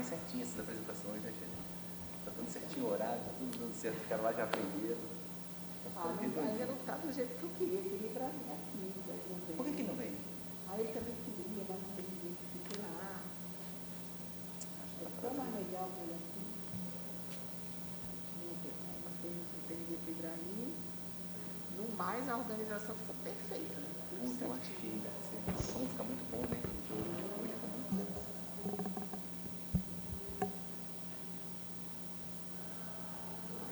mais certinho essas apresentações, né, gente? Tá tudo certinho o horário, tá tudo dando certo, os caras lá já aprenderam. Ainda não está do jeito que eu queria ir para aqui. Por que não vem? Aí ele também queria, mas não tem ninguém que fique lá. É tão mais legal por aqui. Não tem ninguém para Ibrahim. No mais, a organização ficou perfeita, né? Puta, eu achei, o som fica muito bom, né? Hoje fica muito bom.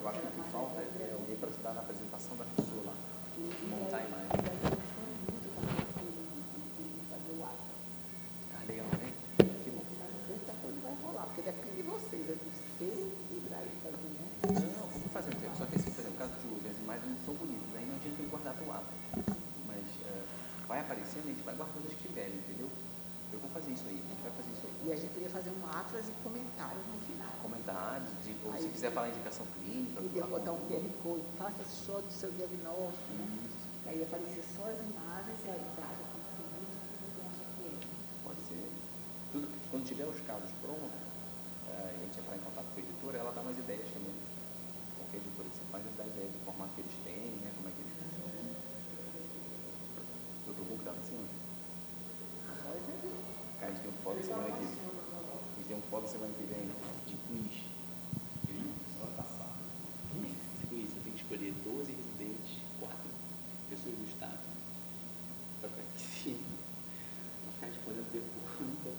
Eu acho que o que falta é alguém para ajudar na apresentação da pessoa lá. Montar a imagem. Ah, legal, né? Que bom. Essa coisa vai rolar, porque depende de vocês, é do seu e Ibrahim fazer, né? Não, vamos fazer um tempo. Só que assim, por exemplo, no caso do Júlio, as imagens são bonitas, aí não adianta eu guardar para o ato. Mas vai aparecendo, a gente vai guardando as que tiverem, entendeu? Eu vou fazer isso aí, a gente vai fazer isso aí. E a gente podia fazer um atlas e comentários no final. Comentários, ou se quiser falar indicação clínica. Podia botar um QR Code, faça só do seu diagnóstico. Aí aparecer só as imagens e a idade, como se diz, o que você acha que é. Pode ser. Tudo, quando tiver os casos prontos, a gente entrar em contato com a editora, ela dá mais ideias também. Porque a editora você faz dá ideia do formato que eles têm, né, como é que eles funcionam. Doutor Hugo estava assim, cara, a gente tem um fórum semana que vem. A gente tem um fórum semana que vem de quiz. Semana passada. Quiz, eu tenho que escolher 12 residentes, 4 pessoas do estado, para participar, para ficar respondendo pergunta,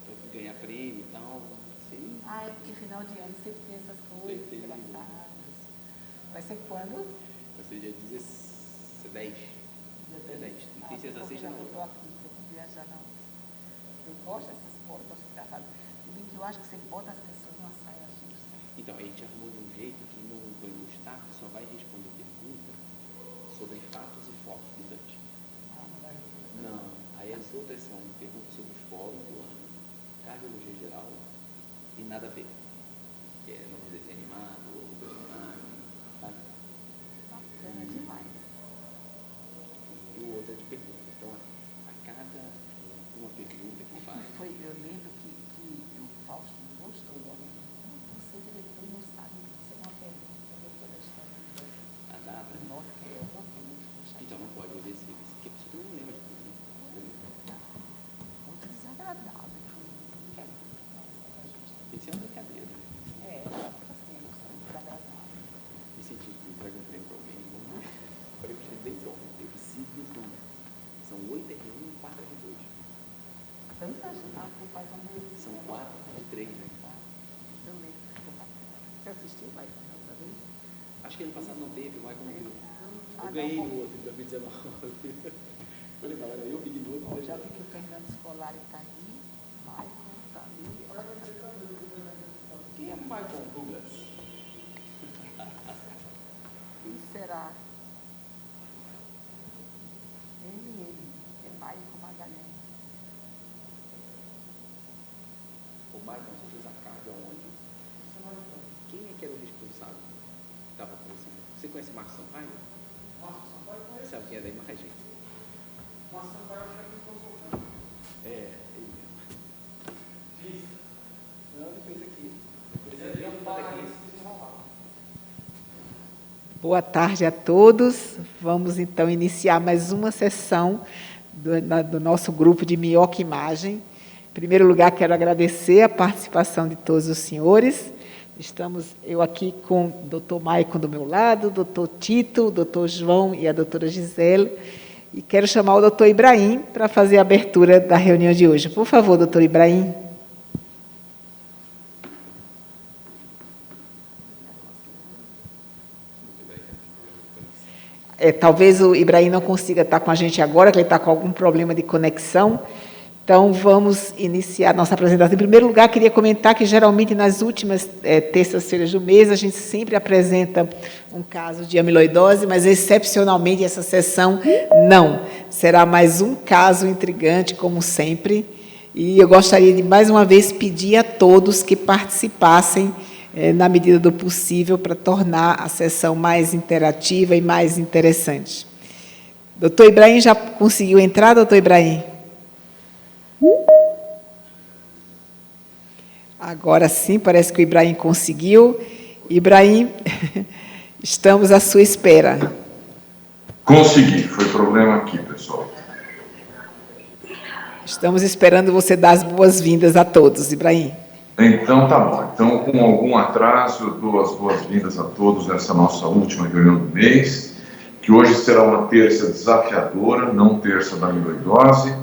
para ganhar prêmio e tal. Sim. É porque final de ano sempre tem essas coisas engraçadas. Vai ser quando? Vai ser dia 10. Dia 10. Não tem sexta, sexta, não. Eu estou aqui, eu vou viajar, não. Eu gosto dessas coisas, gosto de engraçado. Se bem que eu acho que você bota as pessoas numa saia justa. Então, a gente arrumou de um jeito que no staff só vai responder pergunta sobre fatos e fotos do Dante. Não. Aí as outras são perguntas sobre os fóruns do ano, cardiologia geral e nada a ver. Que é nome de desenho animado, ou personagem, sabe? Bacana demais. E o outro é de pergunta. Então, a cada uma pergunta que faz. Eu lembro que o Fausto gostou, né? Você, diretor, não sabe, isso é uma pergunta toda a história. A data? Nossa, que é uma pergunta. Então, não pode ver se porque a pessoa não lembra de tudo, né? Muito desagradável. Tem que ser uma brincadeira. Assim, desagradável. Me senti que entrega um prêmio para alguém. Falei para vocês desde ontem. Teve 5 números. São 8 R1 e 4 R2. Tanta gente que faz um mês. São 4 R3, né? Eu lembro. Você assistiu, vai, outra vez? Acho que ano passado não teve, mas como eu Ah, ganhei não, no outro, em 2019. Falei, galera, eu peguei no outro. Já vi que o Fernando Scolari está aí, Michael está ali. Quem é Michael Douglas? Quem será? Ele, é Michael Magalhães. O Michael, você fez a carga aonde? Quem é que era o responsável? Estava com você. Você conhece Marcos Sampaio? Marcos Sampaio conhece. Sabe quem é da imagem? Marcos Sampaio acho que é consultante. É, ele mesmo. Não, ele fez aqui. Ele é um paraense desenrolado. Boa tarde a todos. Vamos então iniciar mais uma sessão do nosso grupo de Minhoca Imagem. Em primeiro lugar, quero agradecer a participação de todos os senhores. Estamos eu aqui com o doutor Maicon do meu lado, o doutor Tito, o doutor João e a doutora Gisele. E quero chamar o doutor Ibrahim para fazer a abertura da reunião de hoje. Por favor, doutor Ibrahim. Talvez o Ibrahim não consiga estar com a gente agora, que ele está com algum problema de conexão. Então, vamos iniciar nossa apresentação. Em primeiro lugar, queria comentar que, geralmente, nas últimas terças-feiras do mês, a gente sempre apresenta um caso de amiloidose, mas, excepcionalmente, essa sessão não. Será mais um caso intrigante, como sempre. E eu gostaria de, mais uma vez, pedir a todos que participassem, na medida do possível, para tornar a sessão mais interativa e mais interessante. Doutor Ibrahim, já conseguiu entrar, doutor Ibrahim? Agora sim, parece que o Ibrahim conseguiu. Ibrahim, estamos à sua espera. Consegui, foi problema aqui, pessoal. Estamos esperando você dar as boas-vindas a todos, Ibrahim. Então, tá bom. Então, com algum atraso, eu dou as boas-vindas a todos nessa nossa última reunião do mês, que hoje será uma terça desafiadora, não terça da amiloidose.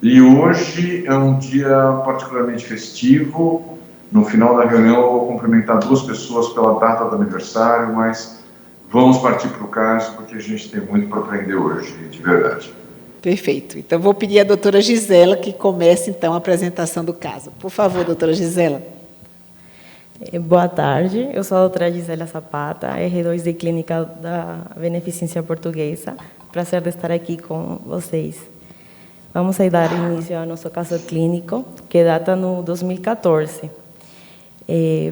E hoje é um dia particularmente festivo. No final da reunião, eu vou cumprimentar 2 pessoas pela data do aniversário, mas vamos partir para o caso, porque a gente tem muito para aprender hoje, de verdade. Perfeito. Então, vou pedir à doutora Gisela que comece, então, a apresentação do caso. Por favor, doutora Gisela. Boa tarde, eu sou a doutora Gisela Zapata, R2 de Clínica da Beneficência Portuguesa. Prazer de estar aqui com vocês. Vamos a dar início ao nosso caso clínico, que data no 2014.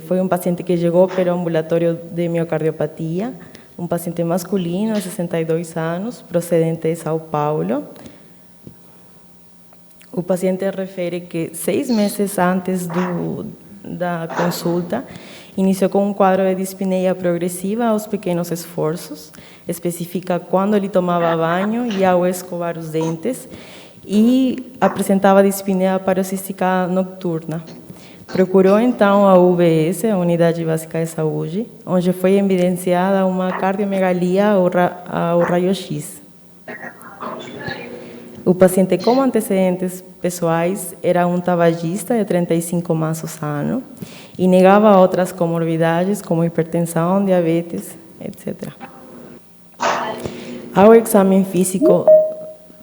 Foi um paciente que chegou pelo ambulatório de miocardiopatia, um paciente masculino, 62 anos, procedente de São Paulo. O paciente refere que 6 meses antes da consulta, iniciou com um quadro de dispneia progressiva aos pequenos esforços, especifica quando ele tomava banho e ao escovar os dentes, e apresentava dispneia paroxística noturna. Procurou, então, a UBS, a Unidade Básica de Saúde, onde foi evidenciada uma cardiomegalia ao raio-x. O paciente com antecedentes pessoais era um tabagista de 35 maços ano e negava outras comorbidades como hipertensão, diabetes, etc. Ao exame físico,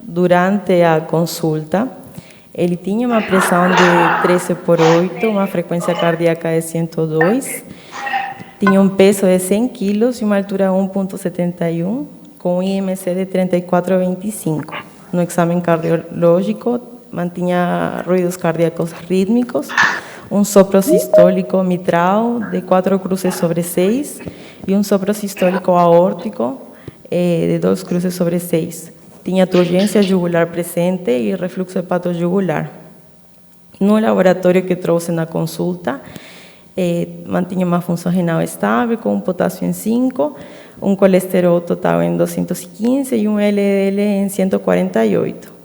durante a consulta, ele tinha uma pressão de 13/8, uma frequência cardíaca de 102, tinha um peso de 100 quilos e uma altura 1,71, com um IMC de 34/25. No exame cardiológico, mantinha ruídos cardíacos rítmicos, um sopro sistólico mitral de 4 cruzes sobre 6 e um sopro sistólico aórtico de 2 cruzes sobre 6. Tinha turgência jugular presente e refluxo hepatojugular. No laboratório que trouxe na consulta, mantinha uma função renal estável, com um potássio em 5, um colesterol total em 215 e um LDL em 148.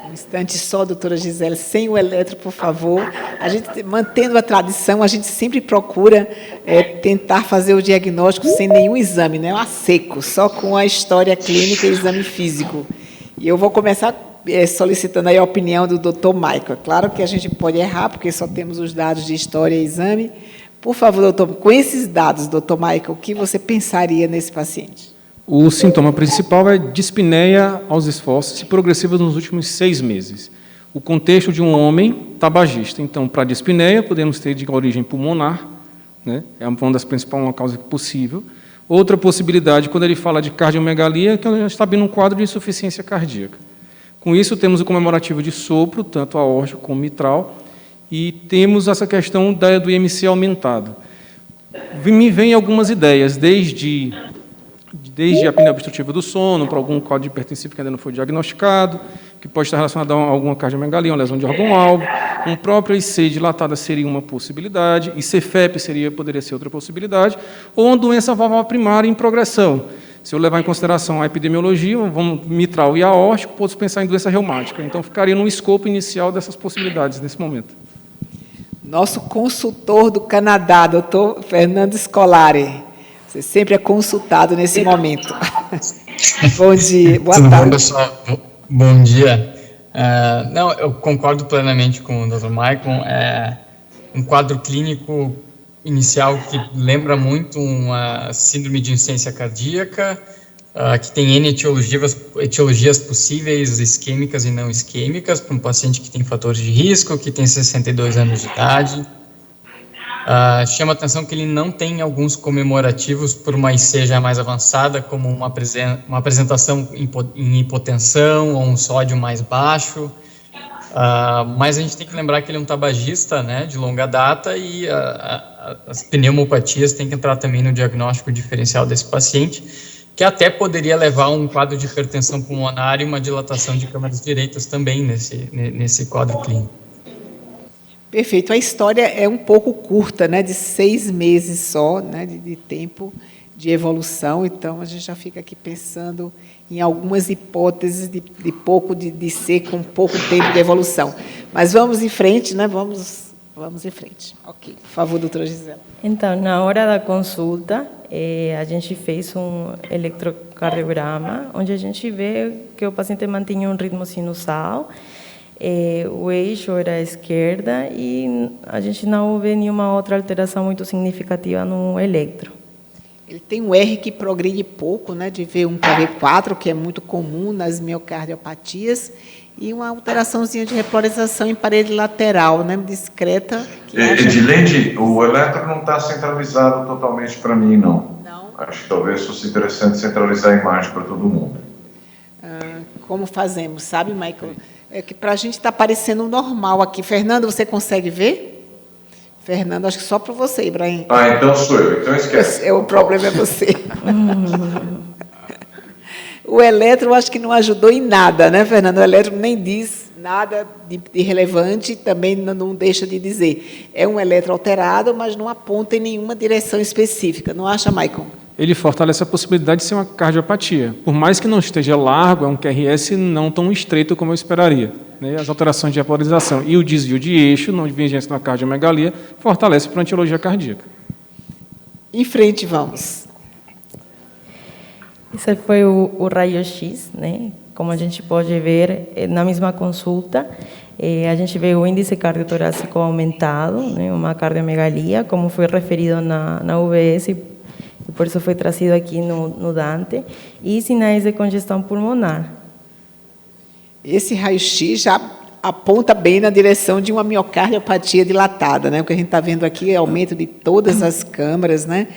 Um instante só, doutora Gisele, sem o eletro, por favor. A gente, mantendo a tradição, a gente sempre procura tentar fazer o diagnóstico sem nenhum exame, né? A seco, só com a história clínica e exame físico. E eu vou começar solicitando aí a opinião do doutor Michael. Claro que a gente pode errar, porque só temos os dados de história e exame. Por favor, doutor, com esses dados, doutor Michael, o que você pensaria nesse paciente? O sintoma principal é dispneia aos esforços e progressiva nos últimos 6 meses. O contexto de um homem tabagista. Então, para a dispneia, podemos ter de origem pulmonar, né? É uma das principais causas possível. Outra possibilidade, quando ele fala de cardiomegalia, é que a gente está vendo um quadro de insuficiência cardíaca. Com isso, temos o comemorativo de sopro, tanto aórtico como mitral, e temos essa questão do IMC aumentado. Me vêm algumas ideias, desde a apneia obstrutiva do sono, para algum quadro hipertensivo que ainda não foi diagnosticado, que pode estar relacionado a alguma cardiomegalia, uma lesão de órgão-alvo. Um próprio IC dilatada seria uma possibilidade, IC-FEP poderia ser outra possibilidade, ou uma doença valvular primária em progressão. Se eu levar em consideração a epidemiologia, vamos mitral e aórtico, posso pensar em doença reumática. Então, ficaria no escopo inicial dessas possibilidades nesse momento. Nosso consultor do Canadá, doutor Fernando Scolari. Você sempre é consultado nesse momento. Bom dia, boa tarde. Tudo bom, pessoal? Bom dia. Não, eu concordo plenamente com o Dr. Michael. É um quadro clínico inicial que lembra muito uma síndrome de insuficiência cardíaca, que tem N etiologias possíveis, isquêmicas e não isquêmicas, para um paciente que tem fatores de risco, que tem 62 anos de idade. Chama a atenção que ele não tem alguns comemorativos por uma IC já mais avançada, como uma apresentação em hipotensão ou um sódio mais baixo, mas a gente tem que lembrar que ele é um tabagista, né, de longa data, e as pneumopatias têm que entrar também no diagnóstico diferencial desse paciente, que até poderia levar a um quadro de hipertensão pulmonar e uma dilatação de câmaras direitas também nesse quadro clínico. Perfeito. A história é um pouco curta, né, de 6 meses só, né, de tempo de evolução. Então, a gente já fica aqui pensando em algumas hipóteses de ser com pouco tempo de evolução. Mas vamos em frente, né? Vamos em frente. Ok. Por favor, doutora Gisela. Então, na hora da consulta, a gente fez um eletrocardiograma, onde a gente vê que o paciente mantinha um ritmo sinusal, o eixo era à esquerda e a gente não vê nenhuma outra alteração muito significativa no eletro. Ele tem um R que progride pouco, né, de V1 para V4, que é muito comum nas miocardiopatias, e uma alteraçãozinha de repolarização em parede lateral, né, discreta. Edilene, o eletro não está centralizado totalmente para mim, não. Não? Acho que talvez fosse interessante centralizar a imagem para todo mundo. Como fazemos, sabe, Michael? É que para a gente está parecendo normal aqui. Fernando, você consegue ver? Fernando, acho que só para você, Ibrahim. Então sou eu, então esquece. O problema é você. O eletro, eu acho que não ajudou em nada, né, Fernando? O eletro nem diz nada de relevante, também não deixa de dizer. É um eletro alterado, mas não aponta em nenhuma direção específica. Não acha, Maicon? Ele fortalece a possibilidade de ser uma cardiopatia. Por mais que não esteja largo, é um QRS não tão estreito como eu esperaria. As alterações de repolarização e o desvio de eixo, não divergência na cardiomegalia, fortalece para a antiologia cardíaca. Em frente, vamos. Esse foi o raio-x, né? Como a gente pode ver, na mesma consulta, a gente vê o índice cardiotorácico aumentado, né? Uma cardiomegalia, como foi referido na UBS, e por isso foi trazido aqui no Dante, e sinais de congestão pulmonar. Esse raio-x já aponta bem na direção de uma miocardiopatia dilatada, né? O que a gente está vendo aqui é aumento de todas as câmaras, né?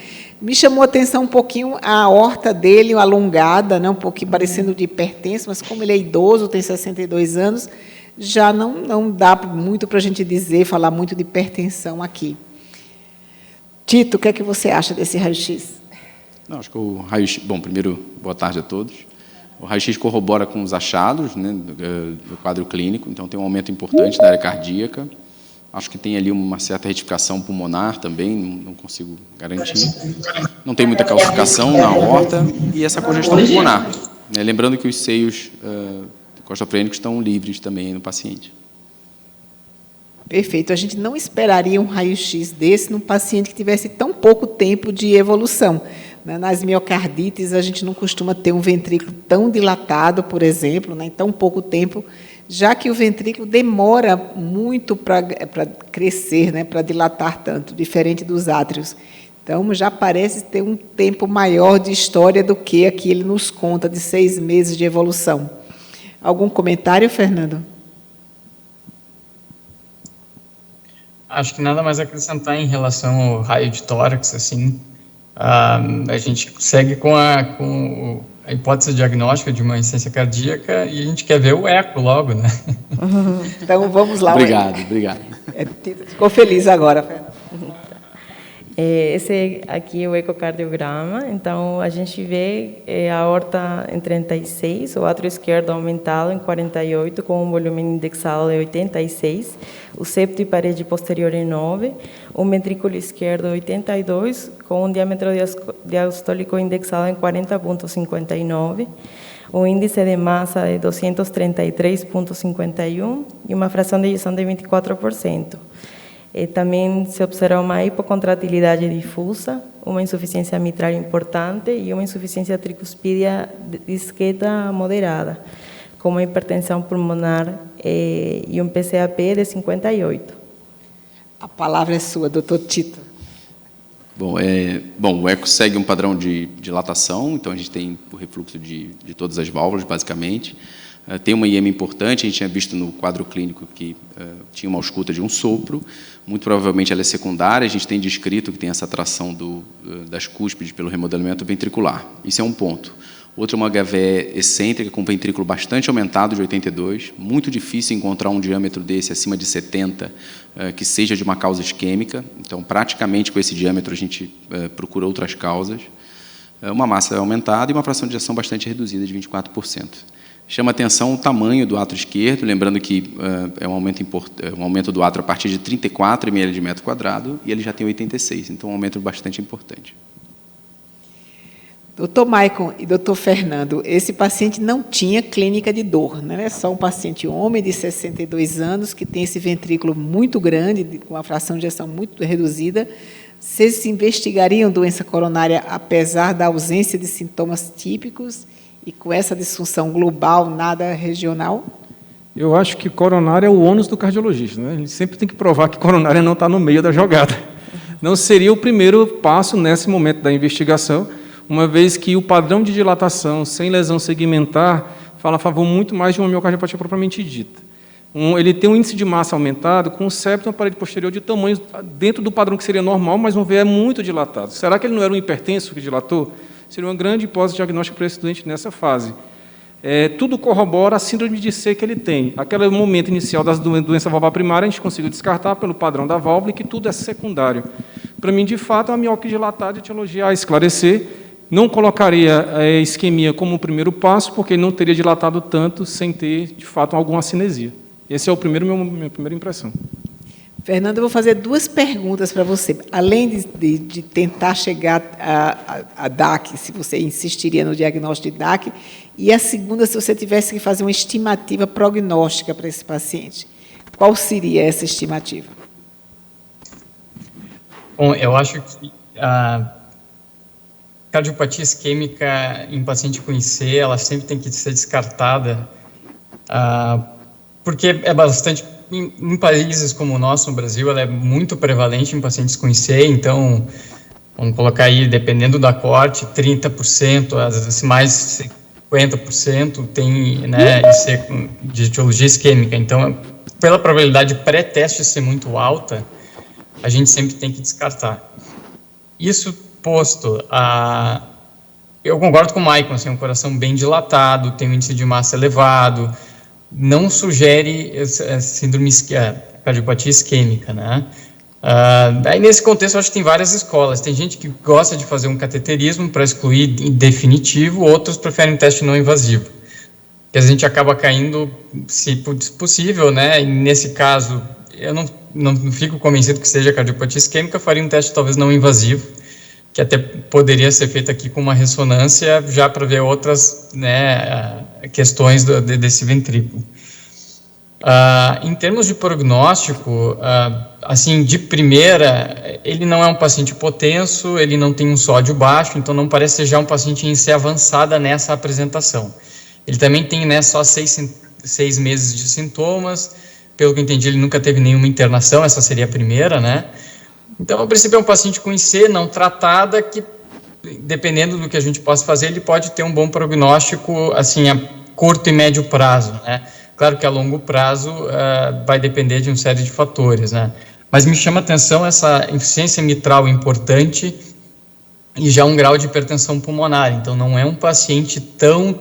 Me chamou a atenção um pouquinho a aorta dele, alongada, né? Um pouquinho parecendo de hipertenso, mas como ele é idoso, tem 62 anos, já não dá muito para a gente falar muito de hipertensão aqui. Tito, o que é que você acha desse raio-x? Não, acho que o raio-x... Bom, primeiro, boa tarde a todos. O raio-x corrobora com os achados, né, do quadro clínico, então tem um aumento importante da área cardíaca. Acho que tem ali uma certa retificação pulmonar também, não consigo garantir. Não tem muita calcificação na aorta e essa congestão pulmonar. Né, lembrando que os seios costofrênicos estão livres também no paciente. Perfeito. A gente não esperaria um raio-x desse num paciente que tivesse tão pouco tempo de evolução. Nas miocardites, a gente não costuma ter um ventrículo tão dilatado, por exemplo, em tão pouco tempo, já que o ventrículo demora muito para crescer, para dilatar tanto, diferente dos átrios. Então, já parece ter um tempo maior de história do que aqui ele nos conta, de 6 meses de evolução. Algum comentário, Fernando? Acho que nada mais a acrescentar em relação ao raio de tórax, assim. A gente segue com a hipótese diagnóstica de uma insuficiência cardíaca e a gente quer ver o eco logo, né? Então, vamos lá. Obrigado. Ficou feliz agora, Fernando. Esse aqui é o ecocardiograma, então a gente vê a aorta em 36, o átrio esquerdo aumentado em 48, com um volume indexado de 86, o septo e parede posterior em 9, o ventrículo esquerdo 82, com um diâmetro diastólico indexado em 40,59, o índice de massa de 233,51 e uma fração de ejeção de 24%. Também se observa uma hipocontratilidade difusa, uma insuficiência mitral importante e uma insuficiência tricuspídea discreta moderada, com uma hipertensão pulmonar e um PCAP de 58. A palavra é sua, doutor Tito. Bom, o eco segue um padrão de dilatação, então a gente tem o refluxo de todas as válvulas, basicamente. Tem uma IEM importante, a gente tinha visto no quadro clínico que tinha uma ausculta de um sopro, muito provavelmente ela é secundária, a gente tem descrito que tem essa atração das cúspides pelo remodelamento ventricular. Isso é um ponto. Outro é uma HVE excêntrica, com um ventrículo bastante aumentado, de 82, muito difícil encontrar um diâmetro desse, acima de 70, que seja de uma causa isquêmica, então praticamente com esse diâmetro a gente procura outras causas. Uma massa aumentada e uma fração de ejeção bastante reduzida, de 24%. Chama atenção o tamanho do átrio esquerdo, lembrando que é um aumento do átrio a partir de 34 ml de metro quadrado, e ele já tem 86, então é um aumento bastante importante. Doutor Maicon e doutor Fernando, esse paciente não tinha clínica de dor, né? É só um paciente homem de 62 anos que tem esse ventrículo muito grande, com uma fração de ejeção muito reduzida. Vocês se investigariam doença coronária apesar da ausência de sintomas típicos e com essa disfunção global, nada regional? Eu acho que coronária é o ônus do cardiologista, né? Ele sempre tem que provar que coronária não está no meio da jogada. Não seria o primeiro passo nesse momento da investigação, uma vez que o padrão de dilatação sem lesão segmentar fala a favor muito mais de uma miocardiopatia propriamente dita. Ele tem um índice de massa aumentado com o septo e uma parede posterior de tamanho dentro do padrão que seria normal, mas vamos ver, é muito dilatado. Será que ele não era um hipertenso que dilatou? Seria uma grande hipótese diagnóstica para esse doente nessa fase. Tudo corrobora a síndrome de C que ele tem. Aquele momento inicial da doença valvar primária, a gente conseguiu descartar pelo padrão da válvula e que tudo é secundário. Para mim, de fato, é uma miocardite dilatada, etiologia a esclarecer. Não colocaria a isquemia como o primeiro passo, porque ele não teria dilatado tanto sem ter, de fato, alguma cinesia. Esse é minha primeira impressão. Fernando, eu vou fazer duas perguntas para você. Além de tentar chegar a DAC, se você insistiria no diagnóstico de DAC, e a segunda, se você tivesse que fazer uma estimativa prognóstica para esse paciente. Qual seria essa estimativa? Bom, eu acho que a cardiopatia isquêmica em paciente com IC, ela sempre tem que ser descartada, porque é bastante, em países como o nosso, no Brasil, ela é muito prevalente em pacientes com IC, então, vamos colocar aí, dependendo da corte, 30%, às vezes mais 50% tem, né, IC de etiologia isquêmica. Então, pela probabilidade pré-teste ser muito alta, a gente sempre tem que descartar. Isso posto, eu concordo com o Maicon, assim, um coração bem dilatado, tem um índice de massa elevado, não sugere síndrome cardiopatia isquêmica, né? Aí nesse contexto eu acho que tem várias escolas, tem gente que gosta de fazer um cateterismo para excluir em definitivo, outros preferem um teste não invasivo, que a gente acaba caindo, se possível, né? E nesse caso, eu não fico convencido que seja cardiopatia isquêmica, faria um teste talvez não invasivo, que até poderia ser feito aqui com uma ressonância, já para ver outras, né, questões desse ventrículo. Em termos de prognóstico, assim, de primeira, ele não é um paciente hipotenso, ele não tem um sódio baixo, então não parece ser já um paciente em ser avançada nessa apresentação. Ele também tem, né, só 6 meses de sintomas, pelo que eu entendi, ele nunca teve nenhuma internação, essa seria a primeira, né? Então, a princípio, é um paciente com IC não tratada que, dependendo do que a gente possa fazer, ele pode ter um bom prognóstico, assim, a curto e médio prazo, né? Claro que a longo prazo vai depender de uma série de fatores, né? Mas me chama a atenção essa insuficiência mitral importante e já um grau de hipertensão pulmonar. Então, não é um paciente tão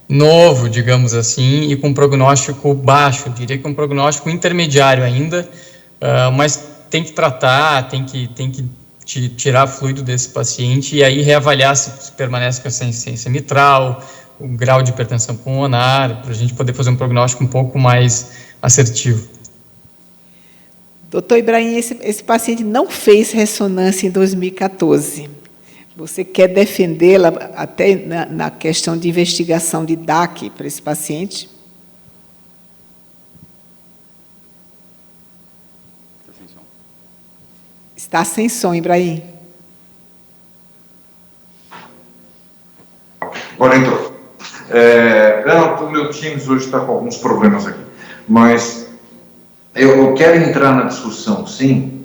novo, digamos assim, e com prognóstico baixo. Eu diria que é um prognóstico intermediário ainda, mas tem que tratar, tem que tirar fluido desse paciente e aí reavaliar se permanece com essa insuficiência mitral, o grau de hipertensão pulmonar, para a gente poder fazer um prognóstico um pouco mais assertivo. Doutor Ibrahim, esse paciente não fez ressonância em 2014. Você quer defendê-la até na questão de investigação de DAC para esse paciente? Está sem som, Ibrahim. Agora entrou. O meu Teams hoje está com alguns problemas aqui, mas eu quero entrar na discussão, sim,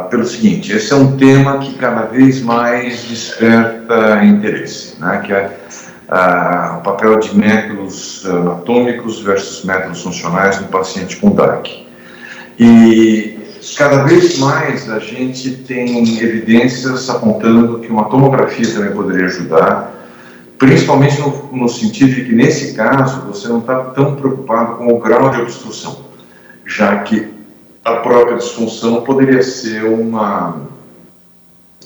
pelo seguinte: esse é um tema que cada vez mais desperta interesse, né, que é o papel de métodos anatômicos versus métodos funcionais no paciente com DAC. E cada vez mais a gente tem evidências apontando que uma tomografia também poderia ajudar, principalmente no sentido de que, nesse caso, você não está tão preocupado com o grau de obstrução, já que a própria disfunção poderia ser uma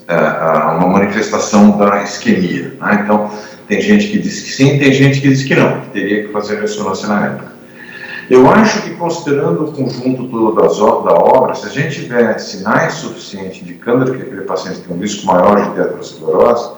uma manifestação da isquemia, né? Então, tem gente que diz que sim, tem gente que diz que não, que teria que fazer ressonância na época. Eu acho que, considerando o conjunto todo da obra, se a gente tiver sinais suficientes indicando que aquele paciente tem um risco maior de ter aterosclerose,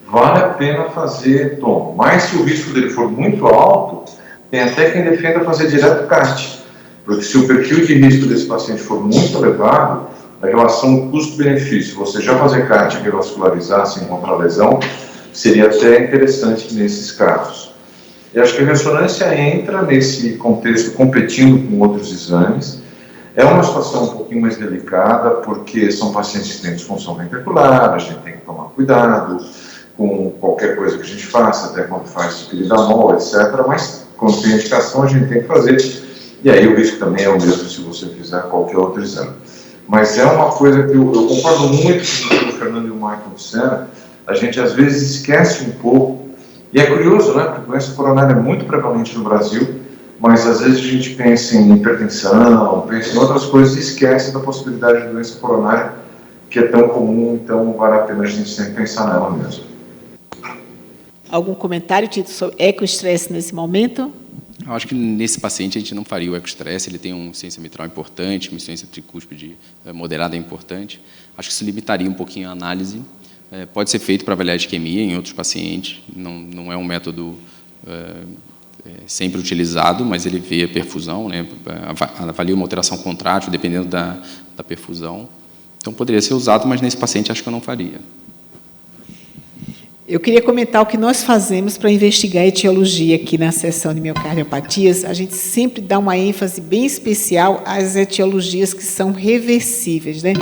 vale a pena fazer tomo. Mas se o risco dele for muito alto, tem até quem defenda fazer direto CAT, porque se o perfil de risco desse paciente for muito elevado, a relação custo-benefício, você já fazer CAT e revascularizar sem encontrar lesão, seria até interessante nesses casos. Eu acho que a ressonância entra nesse contexto competindo com outros exames. É uma situação um pouquinho mais delicada, porque são pacientes que têm disfunção ventricular, a gente tem que tomar cuidado com qualquer coisa que a gente faça, até quando faz piridamol, etc. Mas, quando tem indicação, a gente tem que fazer. E aí o risco também é o mesmo se você fizer qualquer outro exame. Mas é uma coisa que eu concordo muito com o Fernando e o Michael disseram, a gente às vezes esquece um pouco, e é curioso, né, porque a doença coronária é muito prevalente no Brasil, mas às vezes a gente pensa em hipertensão, pensa em outras coisas e esquece da possibilidade de doença coronária, que é tão comum, então vale a pena a gente sempre pensar nela mesmo. Algum comentário, Tito, sobre ecoestresse nesse momento? Eu acho que nesse paciente a gente não faria o ecoestresse, ele tem uma insuficiência mitral importante, uma insuficiência tricúspide moderada importante. Acho que isso limitaria um pouquinho a análise. Pode ser feito para avaliar a isquemia em outros pacientes, não é um método sempre utilizado, mas ele vê a perfusão, né, avalia uma alteração contrátil dependendo da perfusão. Então poderia ser usado, mas nesse paciente acho que eu não faria. Eu queria comentar o que nós fazemos para investigar a etiologia aqui na seção de miocardiopatias. A gente sempre dá uma ênfase bem especial às etiologias que são reversíveis, né?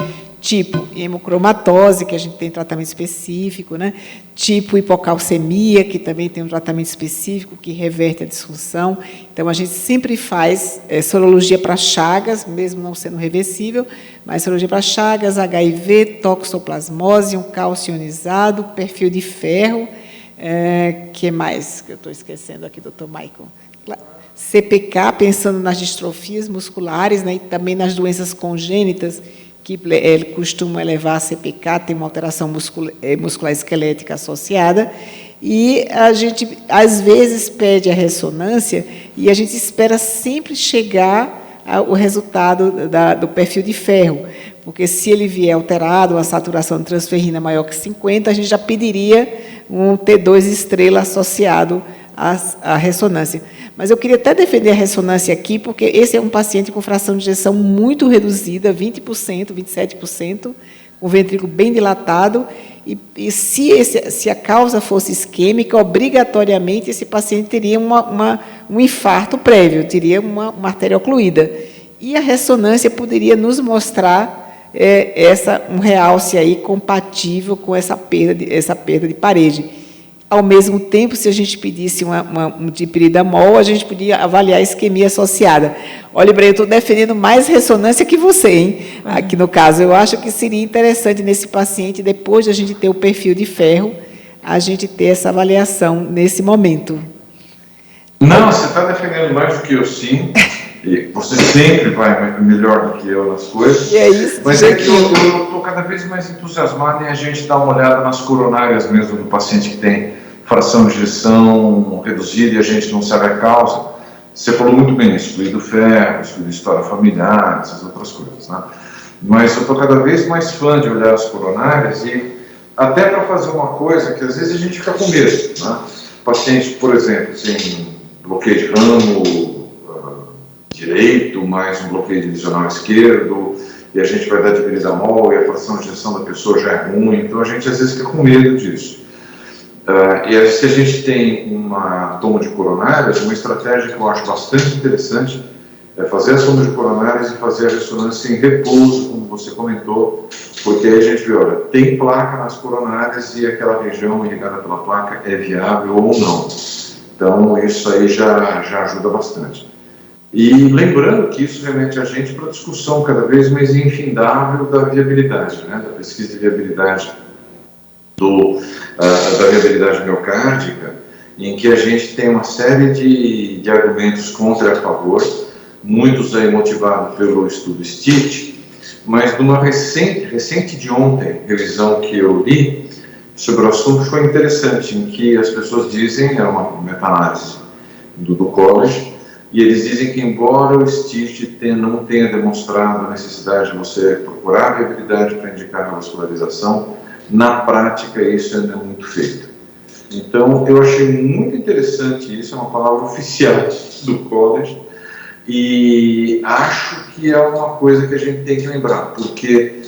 Tipo hemocromatose, que a gente tem tratamento específico, né? Tipo hipocalcemia, que também tem um tratamento específico que reverte a disfunção. Então, a gente sempre faz sorologia para Chagas, mesmo não sendo reversível, mas sorologia para Chagas, HIV, toxoplasmose, um cálcio ionizado, perfil de ferro, que mais que eu estou esquecendo aqui, doutor Michael? CPK, pensando nas distrofias musculares, né? E também nas doenças congênitas, que costumam elevar a CPK, tem uma alteração muscular esquelética associada, e a gente, às vezes, pede a ressonância e a gente espera sempre chegar ao resultado do perfil de ferro, porque se ele vier alterado, a saturação de transferrina maior que 50, a gente já pediria um T2 estrela associado à ressonância. Mas eu queria até defender a ressonância aqui, porque esse é um paciente com fração de ejeção muito reduzida, 20%, 27%, com o ventrículo bem dilatado, e se a causa fosse isquêmica, obrigatoriamente esse paciente teria um infarto prévio, teria uma artéria ocluída. E a ressonância poderia nos mostrar um realce aí compatível com essa perda de parede. Ao mesmo tempo, se a gente pedisse um dipiridamol, a gente podia avaliar a isquemia associada. Olha, Ibrahim, eu estou defendendo mais ressonância que você, hein? Aqui no caso, eu acho que seria interessante nesse paciente, depois de a gente ter o perfil de ferro, a gente ter essa avaliação nesse momento. Não, você está defendendo mais do que eu, sim. E você sempre vai melhor do que eu nas coisas. E é isso, mas é que eu estou cada vez mais entusiasmado em a gente dar uma olhada nas coronárias mesmo do paciente que tem fração de ejeção reduzida e a gente não sabe a causa. Você falou muito bem, excluído ferro, excluído história familiar, essas outras coisas, né? Mas eu estou cada vez mais fã de olhar as coronárias e até para fazer uma coisa que às vezes a gente fica com medo, né? Paciente, por exemplo, tem bloqueio de ramo direito, mais um bloqueio divisional esquerdo, e a gente vai dar dipiridamol, e a fração de ejeção da pessoa já é ruim, então a gente às vezes fica com medo disso. E aí, se a gente tem uma toma de coronárias, uma estratégia que eu acho bastante interessante é fazer a toma de coronárias e fazer a ressonância em repouso, como você comentou, porque aí a gente vê, olha, tem placa nas coronárias e aquela região irrigada pela placa é viável ou não. Então, isso aí já ajuda bastante. E lembrando que isso remete a gente para a discussão cada vez mais infindável da viabilidade, né, da pesquisa de viabilidade da viabilidade miocárdica, em que a gente tem uma série de argumentos contra e a favor, muitos aí motivados pelo estudo STIT, mas numa recente de ontem, revisão que eu li sobre o assunto, foi interessante, em que as pessoas dizem, é uma meta-análise do college, e eles dizem que, embora o STIT não tenha demonstrado a necessidade de você procurar viabilidade para indicar a vascularização, na prática isso ainda é muito feito. Então, eu achei muito interessante isso, é uma palavra oficial do college, e acho que é uma coisa que a gente tem que lembrar, porque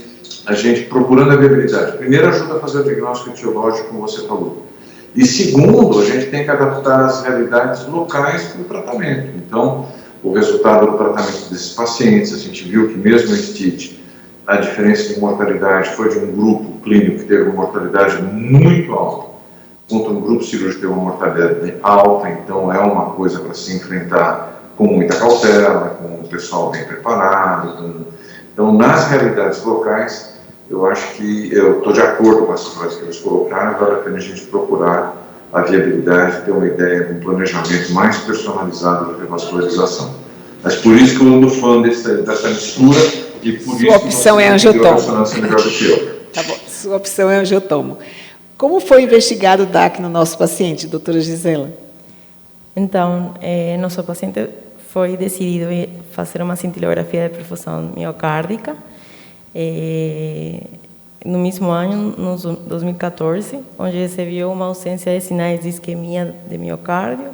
a gente, procurando a viabilidade, primeiro ajuda a fazer o diagnóstico etiológico, como você falou, e segundo, a gente tem que adaptar as realidades locais para o tratamento. Então, o resultado do tratamento desses pacientes, a gente viu que mesmo em STIT, a diferença de mortalidade foi de um grupo clínico que teve uma mortalidade muito alta, contra um grupo cirúrgico que teve uma mortalidade alta, então é uma coisa para se enfrentar com muita cautela, com o pessoal bem preparado. Então, nas realidades locais, eu acho que eu estou de acordo com as coisas que eles colocaram, vale a pena a gente procurar a viabilidade, ter uma ideia, um planejamento mais personalizado da revascularização. Mas por isso que eu ando fã dessa mistura e por Sua opção é angiotomo. Melhor do que eu. Tá bom, sua opção é angiotomo. Como foi investigado o DAC no nosso paciente, doutora Gisela? Então, nosso paciente foi decidido fazer uma cintilografia de perfusão miocárdica. No mesmo ano, no 2014, onde recebeu uma ausência de sinais de isquemia de miocárdio,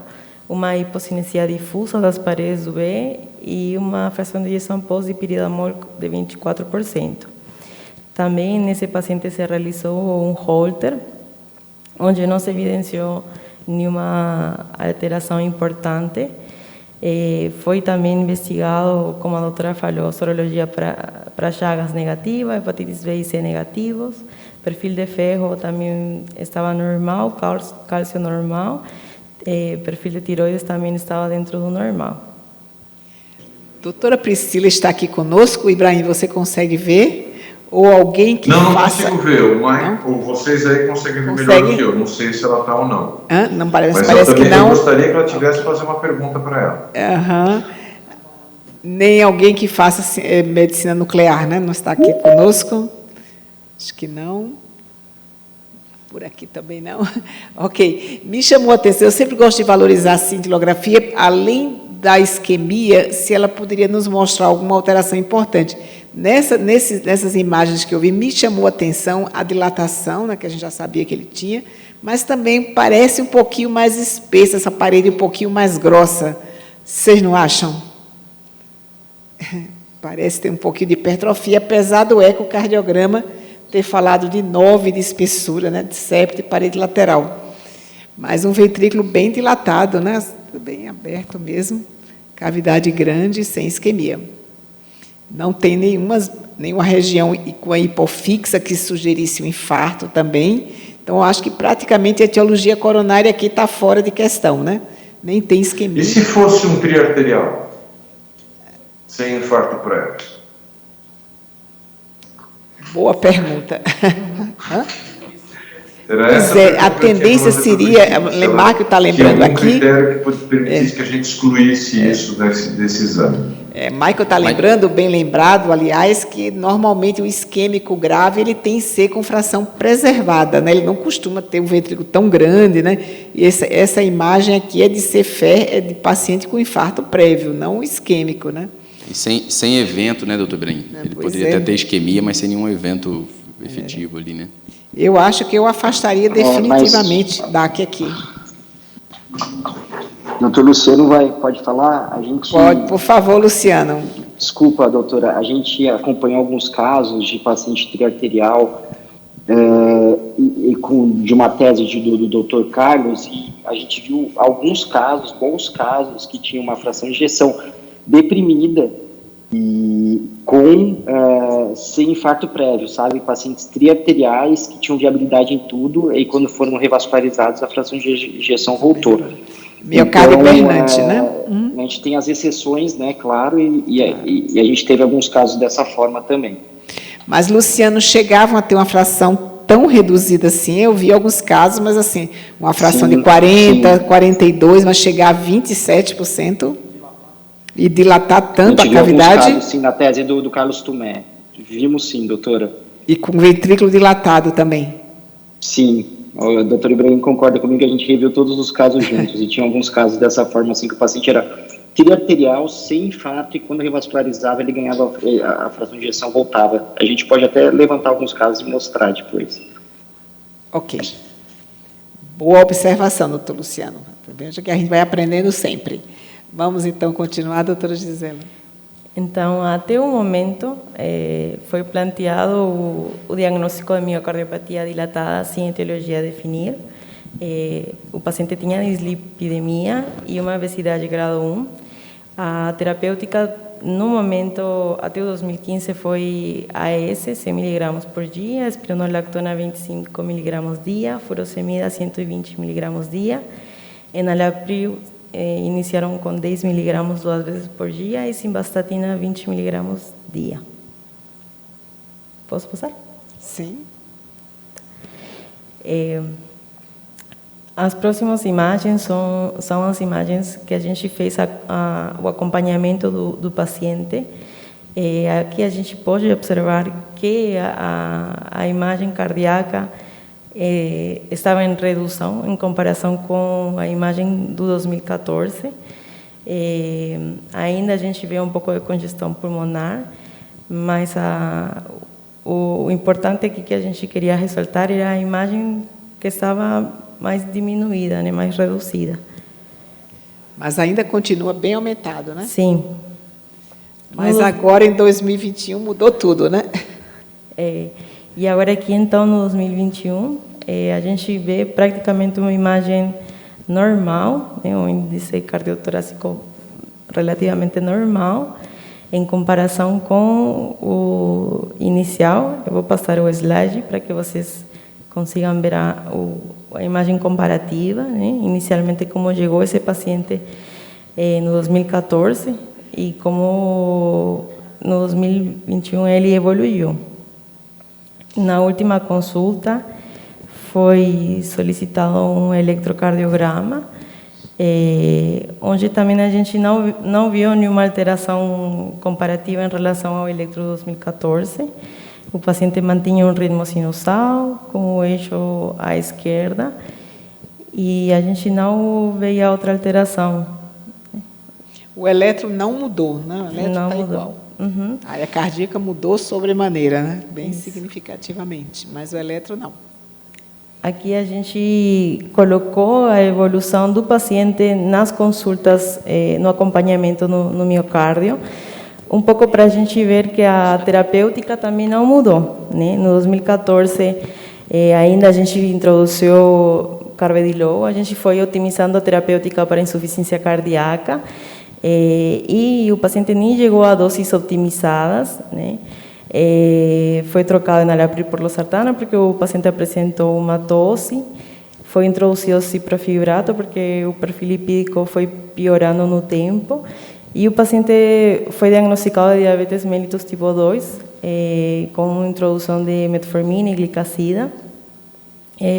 uma hipocinesia difusa das paredes do B e uma fração de ejeção pós-dipiridamol de 24%. Também nesse paciente se realizou um Holter, onde não se evidenciou nenhuma alteração importante. Foi também investigado, como a doutora falou, sorologia para Chagas negativa, hepatites B e C negativos, perfil de ferro também estava normal, cálcio normal, perfil de tiroides também estava dentro do normal. Doutora Priscila está aqui conosco. Ibrahim, você consegue ver? Ou alguém que não faça... consigo ver, ou vocês aí conseguem ver melhor do que eu, não sei se ela está ou não. Não parece, mas parece eu também que não. gostaria que ela tivesse fazer uma pergunta para ela. Nem alguém que faça medicina nuclear, né? Não está aqui conosco? Acho que não. Por aqui também não. Ok. Me chamou a atenção, eu sempre gosto de valorizar a cintilografia, além da isquemia, se ela poderia nos mostrar alguma alteração importante. Nessas imagens que eu vi, me chamou a atenção a dilatação, né, que a gente já sabia que ele tinha, mas também parece um pouquinho mais espessa, essa parede um pouquinho mais grossa. Vocês não acham? Parece ter um pouquinho de hipertrofia, apesar do ecocardiograma ter falado de 9 de espessura, né, de septo e parede lateral. Mas um ventrículo bem dilatado, né, bem aberto mesmo, cavidade grande, sem isquemia. Não tem nenhuma região com a hipofixa que sugerisse um infarto também. Então, eu acho que praticamente a etiologia coronária aqui está fora de questão, né? Nem tem isquemia. E se fosse um triarterial? Sem infarto prévio? Boa pergunta. Pois é, a tendência seria, Marco está lembrando aqui... um critério que permitisse que a gente excluísse isso desse exame. Michael está lembrando, bem lembrado, aliás, que normalmente o isquêmico grave ele tem C com fração preservada, né? Ele não costuma ter um ventrículo tão grande, né? E essa imagem aqui é de é de paciente com infarto prévio, não isquêmico, né? E sem evento, né, doutor Ibrahim? Ele poderia até ter isquemia, mas sem nenhum evento efetivo ali, né? Eu acho que eu afastaria definitivamente DAC aqui. Doutor Luciano pode falar? A gente... Pode, por favor, Luciano. Desculpa, doutora, a gente acompanhou alguns casos de paciente triarterial de uma tese do doutor Carlos, e a gente viu alguns casos, bons casos, que tinham uma fração de ejeção deprimida e sem infarto prévio, sabe? Pacientes triarteriais que tinham viabilidade em tudo, e quando foram revascularizados, a fração de ejeção voltou. Miocárdio hibernante, né? A gente tem as exceções, né, claro, e a gente teve alguns casos dessa forma também. Mas, Luciano, chegavam a ter uma fração tão reduzida assim? Eu vi alguns casos, mas assim, uma fração de 40, 42, mas chegar a 27% e dilatar tanto a cavidade? Casos, sim, na tese do Carlos Tumé. Vimos sim, doutora. E com ventrículo dilatado também. Sim, o doutor Ibrahim concorda comigo que a gente reviu todos os casos juntos e tinha alguns casos dessa forma, assim, que o paciente era triarterial, sem infarto, e quando revascularizava ele ganhava, a fração de ejeção voltava. A gente pode até levantar alguns casos e mostrar depois. Ok. Boa observação, doutor Luciano. Veja que a gente vai aprendendo sempre. Vamos então continuar, doutora Gisela. Então, até o momento, foi planteado o diagnóstico de miocardiopatia dilatada sem etiologia a definir. O paciente tinha dislipidemia e uma obesidade grado 1. A terapêutica, no momento, até o 2015, foi AES, 100 mg por dia, espironolactona 25 mg dia, furosemida 120 mg dia, enalapril iniciaram com 10 mg 2 vezes por dia e simvastatina 20 mg dia. Posso passar? Sim. As próximas imagens são as imagens que a gente fez o acompanhamento do paciente. Aqui a gente pode observar que a imagem cardíaca estava em redução em comparação com a imagem do 2014. Ainda a gente vê um pouco de congestão pulmonar, mas o importante aqui que a gente queria ressaltar era a imagem que estava mais diminuída, né, mais reduzida. Mas ainda continua bem aumentado, né? Sim. Mas agora, em 2021, mudou tudo, né? E agora aqui, então, no 2021, a gente vê praticamente uma imagem normal, né, um índice cardiotorácico relativamente normal, em comparação com o inicial. Eu vou passar o slide para que vocês consigam ver a imagem comparativa, né? Inicialmente como chegou esse paciente no 2014 e como no 2021 ele evoluiu. Na última consulta foi solicitado um eletrocardiograma, onde também a gente não viu nenhuma alteração comparativa em relação ao eletro 2014. O paciente mantinha um ritmo sinusal, com o eixo à esquerda, e a gente não veia outra alteração. O eletro não mudou, né? O eletro Não está mudou. igual. Uhum. A área cardíaca mudou sobremaneira, né? Bem significativamente, mas o eletro não. Aqui a gente colocou a evolução do paciente nas consultas, no acompanhamento no miocárdio, um pouco para a gente ver que a terapêutica também não mudou, né? No 2014, ainda a gente introduziu carvedilol, a gente foi otimizando a terapêutica para insuficiência cardíaca, e o paciente nem chegou a doses optimizadas, né? Foi trocado enalapril por losartana porque o paciente apresentou uma tosse, foi introduzido ciprofibrato porque o perfil lipídico foi piorando no tempo, e o paciente foi diagnosticado de diabetes mellitus tipo 2, com introdução de metformina e glicazida.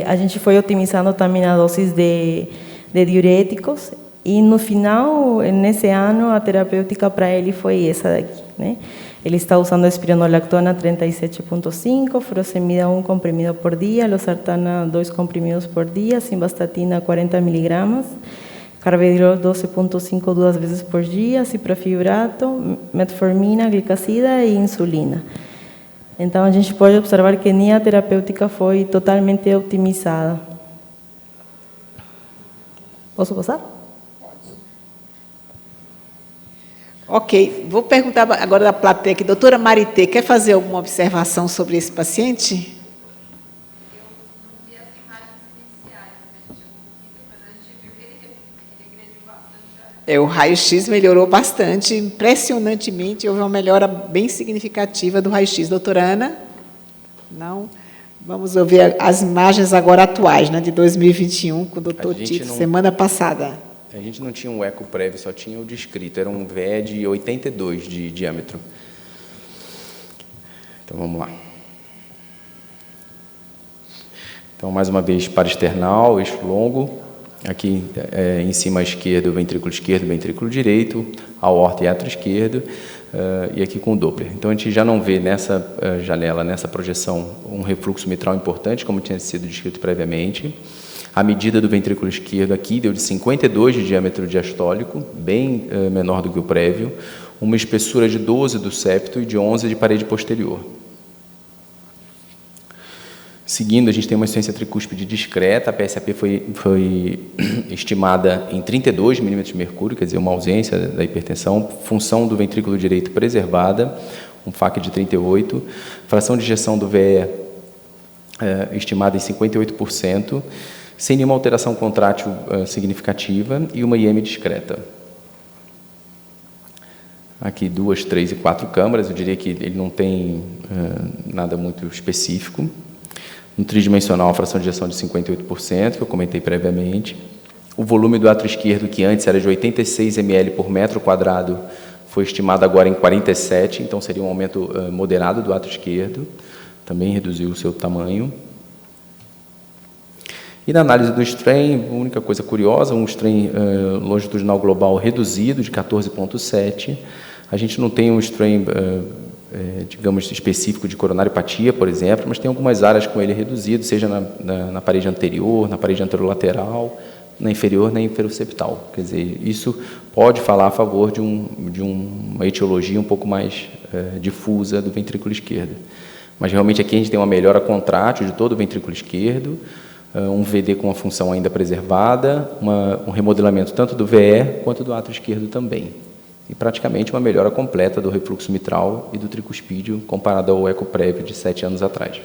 A gente foi otimizando também a doses de diuréticos, e no final, nesse ano, a terapêutica para ele foi essa daqui, né? Ele está usando espironolactona 37,5, furosemida 1 comprimido por dia, losartana 2 comprimidos por dia, simvastatina 40 mg, carvedilol 12,5 2 vezes por dia, ciprofibrato, metformina, glicazida e insulina. Então, a gente pode observar que nem a terapêutica foi totalmente otimizada. Posso passar? Ok, vou perguntar agora da plateia aqui. Doutora Maritê, quer fazer alguma observação sobre esse paciente? O raio-x melhorou bastante, impressionantemente, houve uma melhora bem significativa do raio-x. Doutora Ana? Não? Vamos ouvir as imagens agora atuais, né, de 2021, com o doutor Tito, semana passada. A gente não tinha um eco prévio, só tinha o descrito, era um VE de 82 de diâmetro. Então, vamos lá. Então, mais uma vez, paraesternal, eixo longo, Aqui em cima à esquerda, o ventrículo esquerdo, o ventrículo direito, a aorta e átrio esquerdo, e aqui com o Doppler. Então, a gente já não vê nessa janela, nessa projeção, um refluxo mitral importante, como tinha sido descrito previamente. A medida do ventrículo esquerdo aqui deu de 52 de diâmetro diastólico, bem menor do que o prévio, uma espessura de 12 do septo e de 11 de parede posterior. Seguindo, a gente tem uma insuficiência tricúspide discreta, a PSAP foi estimada em 32 milímetros de mercúrio, quer dizer, uma ausência da hipertensão, função do ventrículo direito preservada, um FAC de 38, fração de ejeção do VE estimada em 58%, sem nenhuma alteração contrátil significativa e uma IM discreta. Aqui 2, 3 e 4 câmaras, eu diria que ele não tem nada muito específico. No tridimensional, a fração de ejeção de 58%, que eu comentei previamente. O volume do átrio esquerdo, que antes era de 86 ml por metro quadrado, foi estimado agora em 47, então seria um aumento moderado do átrio esquerdo, também reduziu o seu tamanho. E na análise do strain, a única coisa curiosa, um strain longitudinal global reduzido de 14,7. A gente não tem um strain digamos, específico de coronariopatia, por exemplo, mas tem algumas áreas com ele reduzido, seja na parede anterior, na parede anterolateral, na inferior, na inferoceptal. Quer dizer, isso pode falar a favor de uma etiologia um pouco mais difusa do ventrículo esquerdo. Mas realmente aqui a gente tem uma melhora contrátil de todo o ventrículo esquerdo, um VD com a função ainda preservada, um remodelamento tanto do VE quanto do átrio esquerdo também. E praticamente uma melhora completa do refluxo mitral e do tricuspídeo comparado ao eco prévio de 7 anos atrás.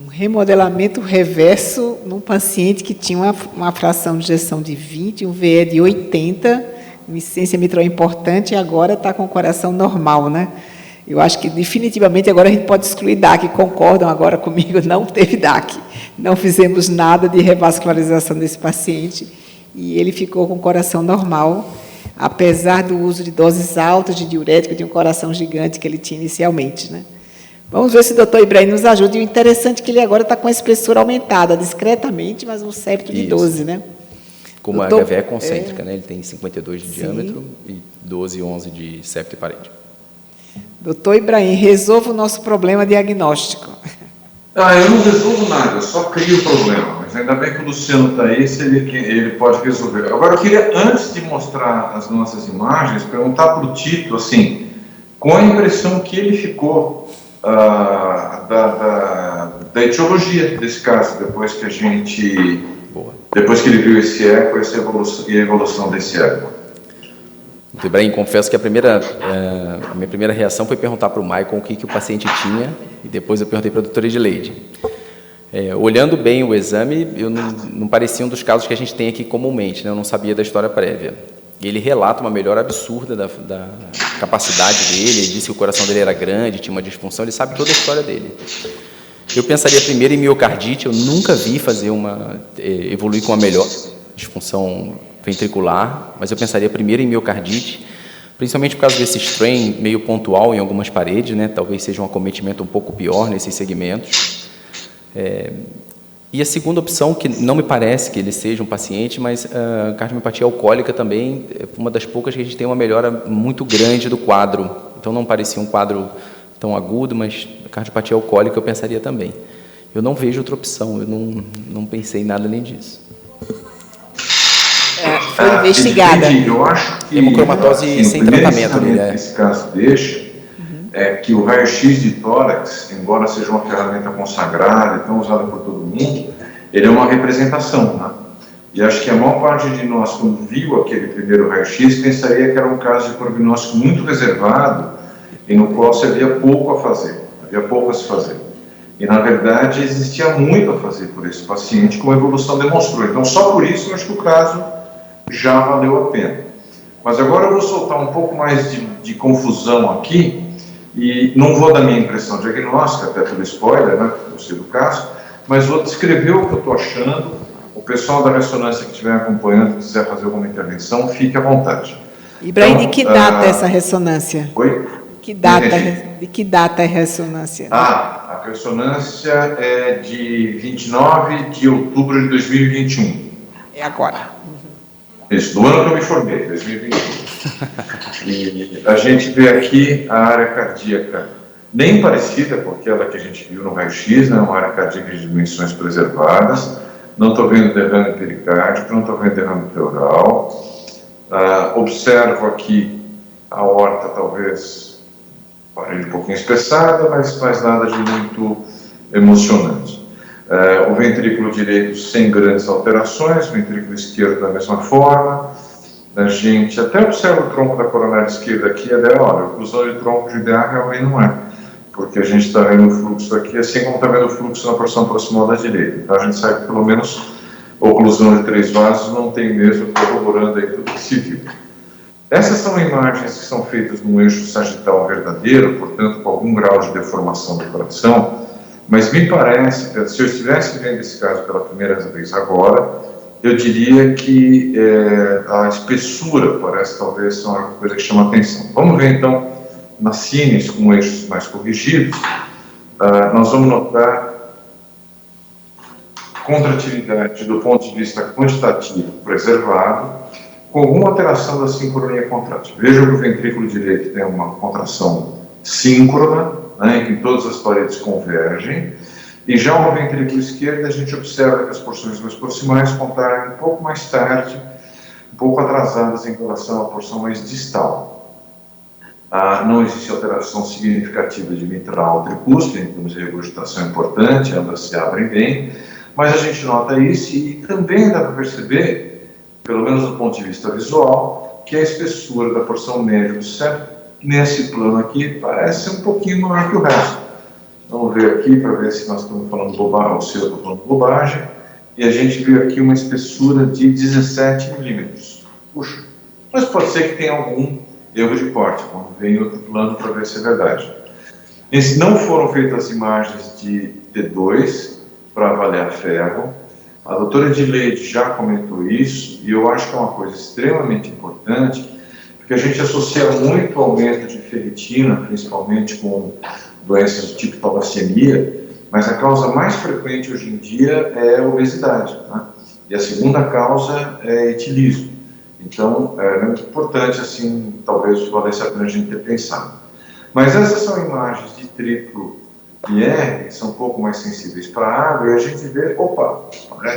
Um remodelamento reverso num paciente que tinha uma fração de ejeção de 20, um VE de 80, uma insuficiência mitral importante, e agora está com o coração normal, né? Eu acho que definitivamente agora a gente pode excluir DAC. Concordam agora comigo? Não teve DAC. Não fizemos nada de revascularização desse paciente. E ele ficou com o coração normal, apesar do uso de doses altas de diurético, de um coração gigante que ele tinha inicialmente, né? Vamos ver se o doutor Ibrahim nos ajuda. E o interessante é que ele agora está com a espessura aumentada, discretamente, mas um septo de 12, né? Como a HVE é concêntrica, né? Ele tem 52 de diâmetro e 12 e 11 de septo e parede. Doutor Ibrahim, resolva o nosso problema diagnóstico. Eu não resolvo nada, eu só crio o problema. Mas ainda bem que o Luciano está aí, se ele pode resolver. Agora, eu queria, antes de mostrar as nossas imagens, perguntar para o Tito, assim, qual a impressão que ele ficou da etiologia desse caso, depois que ele viu esse eco, e a evolução desse eco. Muito bem, confesso que a minha primeira reação foi perguntar para o Maicon o que o paciente tinha, e depois eu perguntei para a doutora Edileide. Olhando bem o exame, eu não parecia um dos casos que a gente tem aqui comumente, né? Eu não sabia da história prévia. E ele relata uma melhora absurda da capacidade dele, ele disse que o coração dele era grande, tinha uma disfunção, ele sabe toda a história dele. Eu pensaria primeiro em miocardite, eu nunca vi evoluir com uma melhor disfunção ventricular, mas eu pensaria primeiro em miocardite, principalmente por causa desse strain meio pontual em algumas paredes, né? Talvez seja um acometimento um pouco pior nesses segmentos. E a segunda opção, que não me parece que ele seja um paciente, mas a cardiomiopatia alcoólica também é uma das poucas que a gente tem uma melhora muito grande do quadro. Então não parecia um quadro tão agudo, mas a cardiopatia alcoólica eu pensaria também. Eu não vejo outra opção, eu não pensei em nada além disso. Foi investigada. Eu acho que hemocromatose sem tratamento. Esse caso deixa é que o raio-x de tórax, embora seja uma ferramenta consagrada e tão usada por todo mundo, ele é uma representação, né? E acho que a maior parte de nós, quando viu aquele primeiro raio-x, pensaria que era um caso de prognóstico muito reservado e no qual se havia pouco a fazer, havia pouco a se fazer. E, na verdade, existia muito a fazer por esse paciente, como a evolução demonstrou. Então, só por isso, eu acho que o caso já valeu a pena. Mas agora eu vou soltar um pouco mais de confusão aqui, e não vou dar minha impressão diagnóstica, até pelo spoiler, né, por ser do caso, mas vou descrever o que eu estou achando. O pessoal da ressonância que estiver acompanhando, quiser fazer alguma intervenção, fique à vontade. Ibrahim, de que data essa ressonância? Oi? De que data é a ressonância? A ressonância é de 29 de outubro de 2021. É agora. Isso, do ano que eu me formei, 2021. E a gente vê aqui a área cardíaca bem parecida com aquela que a gente viu no raio-x, né? Uma área cardíaca de dimensões preservadas. Não estou vendo derrame pericárdico, não estou vendo derrame pleural. Observo aqui a aorta talvez um pouquinho espessada, mas nada de muito emocionante. O ventrículo direito sem grandes alterações, o ventrículo esquerdo da mesma forma. A gente até observa o tronco da coronária esquerda aqui, olha, a oclusão de tronco de DA realmente não é, porque a gente está vendo o fluxo aqui, assim como está vendo o fluxo na porção proximal da direita. Então a gente sabe que pelo menos a oclusão de 3 vasos não tem mesmo, corroborando aí tudo que se viu. Essas são imagens que são feitas no eixo sagital verdadeiro, portanto com algum grau de deformação do coração, mas me parece, se eu estivesse vendo esse caso pela primeira vez agora, eu diria que a espessura parece talvez ser uma coisa que chama atenção. Vamos ver então nas cíneis com eixos mais corrigidos, nós vamos notar contratividade do ponto de vista quantitativo preservado, com alguma alteração da sincronia contrátil. Vejam que o ventrículo direito tem uma contração síncrona, né, em que todas as paredes convergem, e já no ventrículo esquerdo a gente observa que as porções mais proximais contraem um pouco mais tarde, um pouco atrasadas em relação à porção mais distal. Não existe alteração significativa de mitral tricúspide, em termos de regurgitação importante, ambas se abrem bem, mas a gente nota isso e também dá para perceber, pelo menos do ponto de vista visual, que a espessura da porção média do septo, nesse plano aqui, parece um pouquinho maior que o resto. Vamos ver aqui para ver se nós estamos falando bobagem, ou se eu estou falando bobagem, e a gente viu aqui uma espessura de 17 milímetros. Puxa, mas pode ser que tenha algum erro de corte, vamos ver em outro plano para ver se é verdade. Não foram feitas imagens de T2 para avaliar ferro. A doutora Edileide já comentou isso, e eu acho que é uma coisa extremamente importante, porque a gente associa muito o aumento de ferritina, principalmente com doenças do tipo talassemia, mas a causa mais frequente hoje em dia é a obesidade, né? E a segunda causa é etilismo. Então, é muito importante, assim, talvez valesse a pena a gente ter pensado. Mas essas são imagens de triplo IR, que são um pouco mais sensíveis para a água, e a gente vê, opa,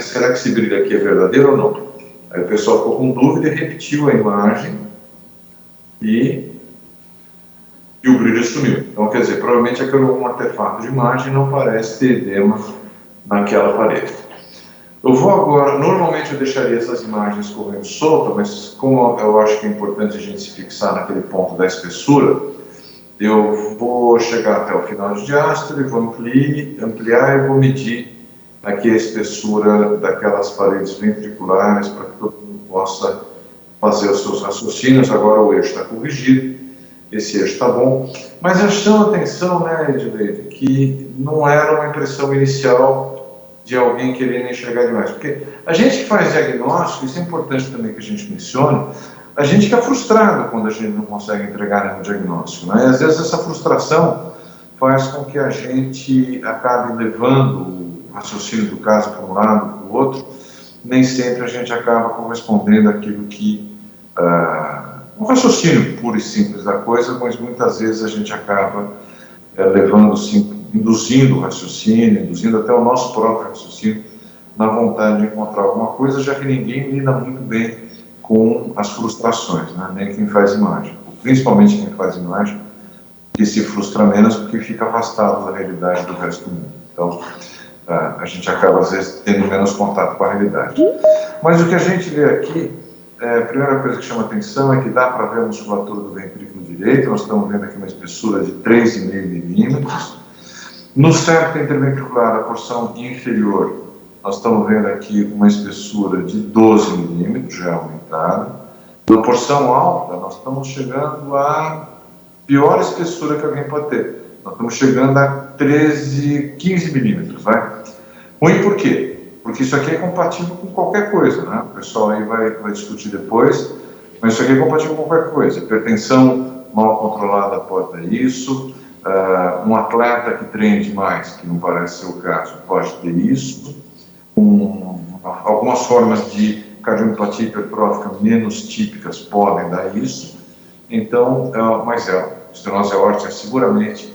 será que esse brilho aqui é verdadeiro ou não? Aí o pessoal ficou com dúvida e repetiu a imagem, e o brilho sumiu. Então, quer dizer, provavelmente aquele algum artefato de imagem não parece ter edema naquela parede. Eu vou agora, normalmente eu deixaria essas imagens correndo solta, mas como eu acho que é importante a gente se fixar naquele ponto da espessura, eu vou chegar até o final de diástole, vou ampliar e vou medir aqui a espessura daquelas paredes ventriculares para que todo mundo possa fazer os seus raciocínios. Agora o eixo está corrigido, esse eixo está bom, mas já chama atenção, né, Edileide, que não era uma impressão inicial de alguém querendo enxergar demais, porque a gente que faz diagnóstico, isso é importante também que a gente mencione, a gente fica frustrado quando a gente não consegue entregar no diagnóstico, né? E às vezes essa frustração faz com que a gente acabe levando o raciocínio do caso para um lado, para o outro, nem sempre a gente acaba correspondendo àquilo que um raciocínio puro e simples da coisa, mas muitas vezes a gente acaba levando, sim, induzindo o raciocínio, induzindo até o nosso próprio raciocínio na vontade de encontrar alguma coisa, já que ninguém lida muito bem com as frustrações, né? Nem quem faz imagem, principalmente quem faz imagem, que se frustra menos porque fica afastado da realidade do resto do mundo. Então, a gente acaba, às vezes, tendo menos contato com a realidade. Mas o que a gente vê aqui, a primeira coisa que chama atenção é que dá para ver a musculatura do ventrículo direito. Nós estamos vendo aqui uma espessura de 3,5 milímetros. No septo interventricular, a porção inferior, nós estamos vendo aqui uma espessura de 12 milímetros, já aumentada. Na porção alta, nós estamos chegando à pior espessura que alguém pode ter. Nós estamos chegando a 15 milímetros, vai? Ruim por quê? Porque isso aqui é compatível com qualquer coisa, né? O pessoal aí vai discutir depois, mas isso aqui é compatível com qualquer coisa. Hipertensão mal controlada pode dar isso, um atleta que treine demais, que não parece ser o caso, pode ter isso, algumas formas de cardiomiopatia hipertrófica menos típicas podem dar isso. Então, mas estenose aórtica seguramente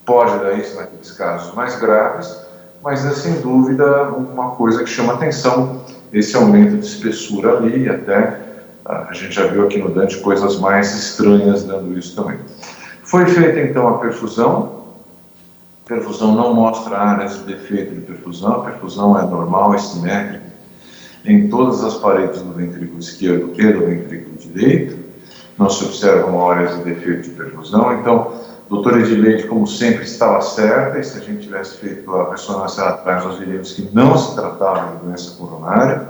pode dar isso naqueles casos mais graves, mas é sem dúvida uma coisa que chama atenção, esse aumento de espessura ali, e até a gente já viu aqui no Dante coisas mais estranhas dando isso também. Foi feita então a perfusão. A perfusão não mostra áreas de defeito de perfusão, a perfusão é normal, é simétrica em todas as paredes do ventrículo esquerdo e do ventrículo direito, não se observam áreas de defeito de perfusão. Então, a doutora Edileide, como sempre, estava certa, e se a gente tivesse feito a ressonância atrás, nós diríamos que não se tratava de doença coronária.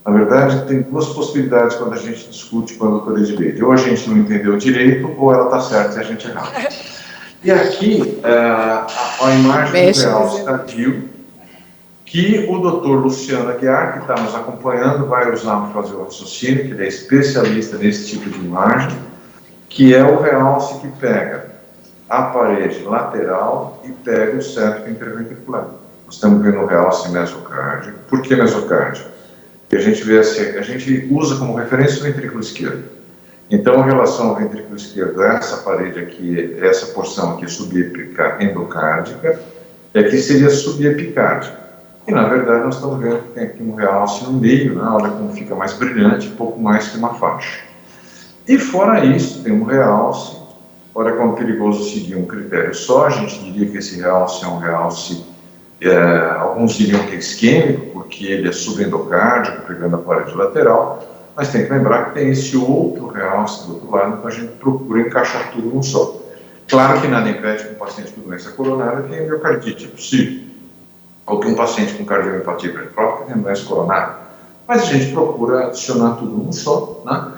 Na verdade, tem duas possibilidades quando a gente discute com a doutora Edileide. Ou a gente não entendeu direito, ou ela está certa e a gente errado. E aqui, a imagem do realce tardio, que o doutor Luciano Aguiar, que está nos acompanhando, vai usar para fazer o raciocínio, que ele é especialista nesse tipo de imagem, que é o realce que pega a parede lateral e pega o septo interventricular. Nós estamos vendo o realce mesocárdico. Por que mesocárdico? Porque a gente vê assim, a gente usa como referência o ventrículo esquerdo. Então, em relação ao ventrículo esquerdo, essa parede aqui, essa porção aqui endocárdica, aqui seria subepicárdica. E, na verdade, nós estamos vendo que tem aqui um realce no meio, né? Olha como fica mais brilhante, pouco mais que uma faixa. E, fora isso, tem um realce. Olha como é perigoso seguir um critério só. A gente diria que esse realce é um realce, alguns diriam que é isquêmico, porque ele é subendocárdico, pegando a parede lateral, mas tem que lembrar que tem esse outro realce do outro lado, então a gente procura encaixar tudo num só. Claro que nada impede que um paciente com doença coronária tenha miocardite, é possível. Ou que um paciente com cardiomiopatia hipertrófica tenha doença coronária. Mas a gente procura adicionar tudo num só, né?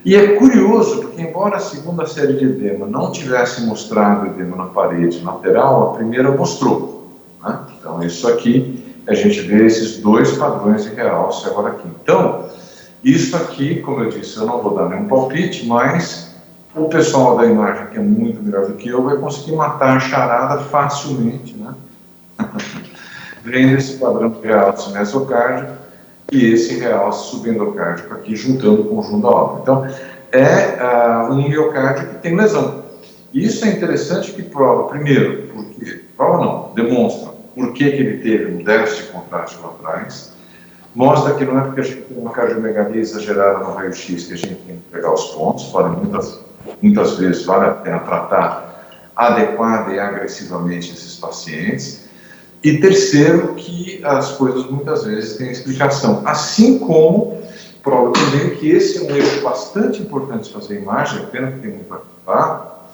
E é curioso, porque embora a segunda série de edema não tivesse mostrado edema na parede lateral, a primeira mostrou, né? Então, isso aqui, a gente vê esses dois padrões de realce agora aqui. Então, isso aqui, como eu disse, eu não vou dar nenhum palpite, mas o pessoal da imagem, que é muito melhor do que eu, vai conseguir matar a charada facilmente, né? Vendo esse padrão de realce mesocárdico e esse realce subendocárdico aqui, juntando o conjunto da obra. Então, é um miocárdio que tem lesão. E isso é interessante que prova, primeiro, porque, prova não, demonstra por que ele teve um déficit de contraste lá atrás, mostra que não é porque a gente tem uma cardiomegalia exagerada no raio-x que a gente tem que pegar os pontos, muitas vezes vale a pena tratar adequada e agressivamente esses pacientes. E terceiro, que as coisas muitas vezes têm explicação. Assim como prova também que esse é um eixo bastante importante de fazer imagem, é pena que tem muito a falar,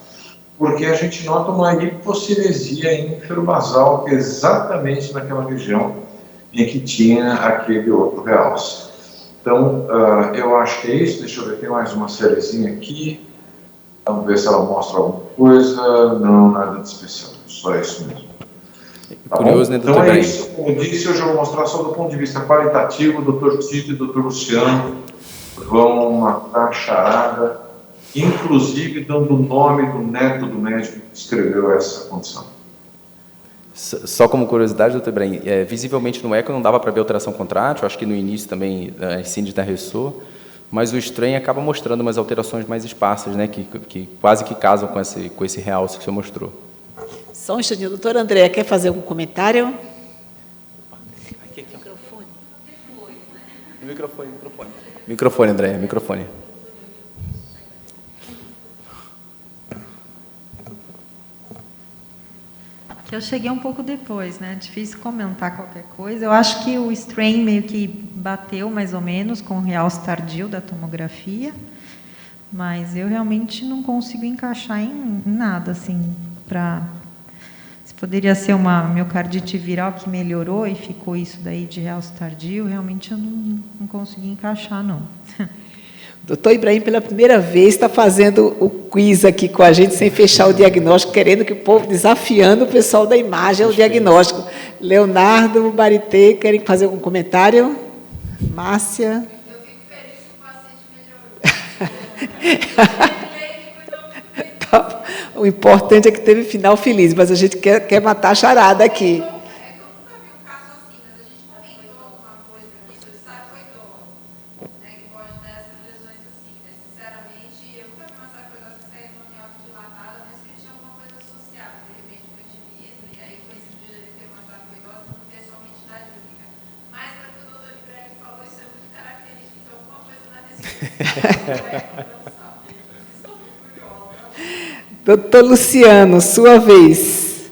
porque a gente nota uma hipocinesia ínfero-basal, que é exatamente naquela região em que tinha aquele outro realce. Então, eu acho que é isso. Deixa eu ver, tem mais uma sériezinha aqui. Vamos ver se ela mostra alguma coisa. Não, nada de especial, só isso mesmo. Tá Curioso, né, doutor? Então é isso, como disse, hoje eu vou mostrar só do ponto de vista qualitativo. O Dr. Tito e o Dr. Luciano vão matar a charada, inclusive dando o nome do neto do médico que escreveu essa condição. Só como curiosidade, doutor Ibrahim, visivelmente no eco não dava para ver alteração contrátil, acho que no início também a síndrome ressor, mas o estranho acaba mostrando umas alterações mais esparsas, né, que quase que casam com esse realce que o senhor mostrou. Só um instantinho. Doutor André, quer fazer algum comentário? Microfone, André, microfone. Que eu cheguei um pouco depois, né? Difícil comentar qualquer coisa. Eu acho que o strain meio que bateu mais ou menos com o realce tardio da tomografia, mas eu realmente não consigo encaixar em nada, assim, para... Se poderia ser uma miocardite viral que melhorou e ficou isso daí de realce tardio, realmente eu não consegui encaixar, não. Doutor Ibrahim, pela primeira vez, está fazendo o quiz aqui com a gente, sem fechar o diagnóstico, querendo que o povo, desafiando o pessoal da imagem ao diagnóstico. Leonardo, Baritê, querem fazer algum comentário? Márcia? Eu fico feliz que o paciente melhorou. Tá. O importante é que teve final feliz, mas a gente quer matar a charada aqui. Doutor Luciano, sua vez.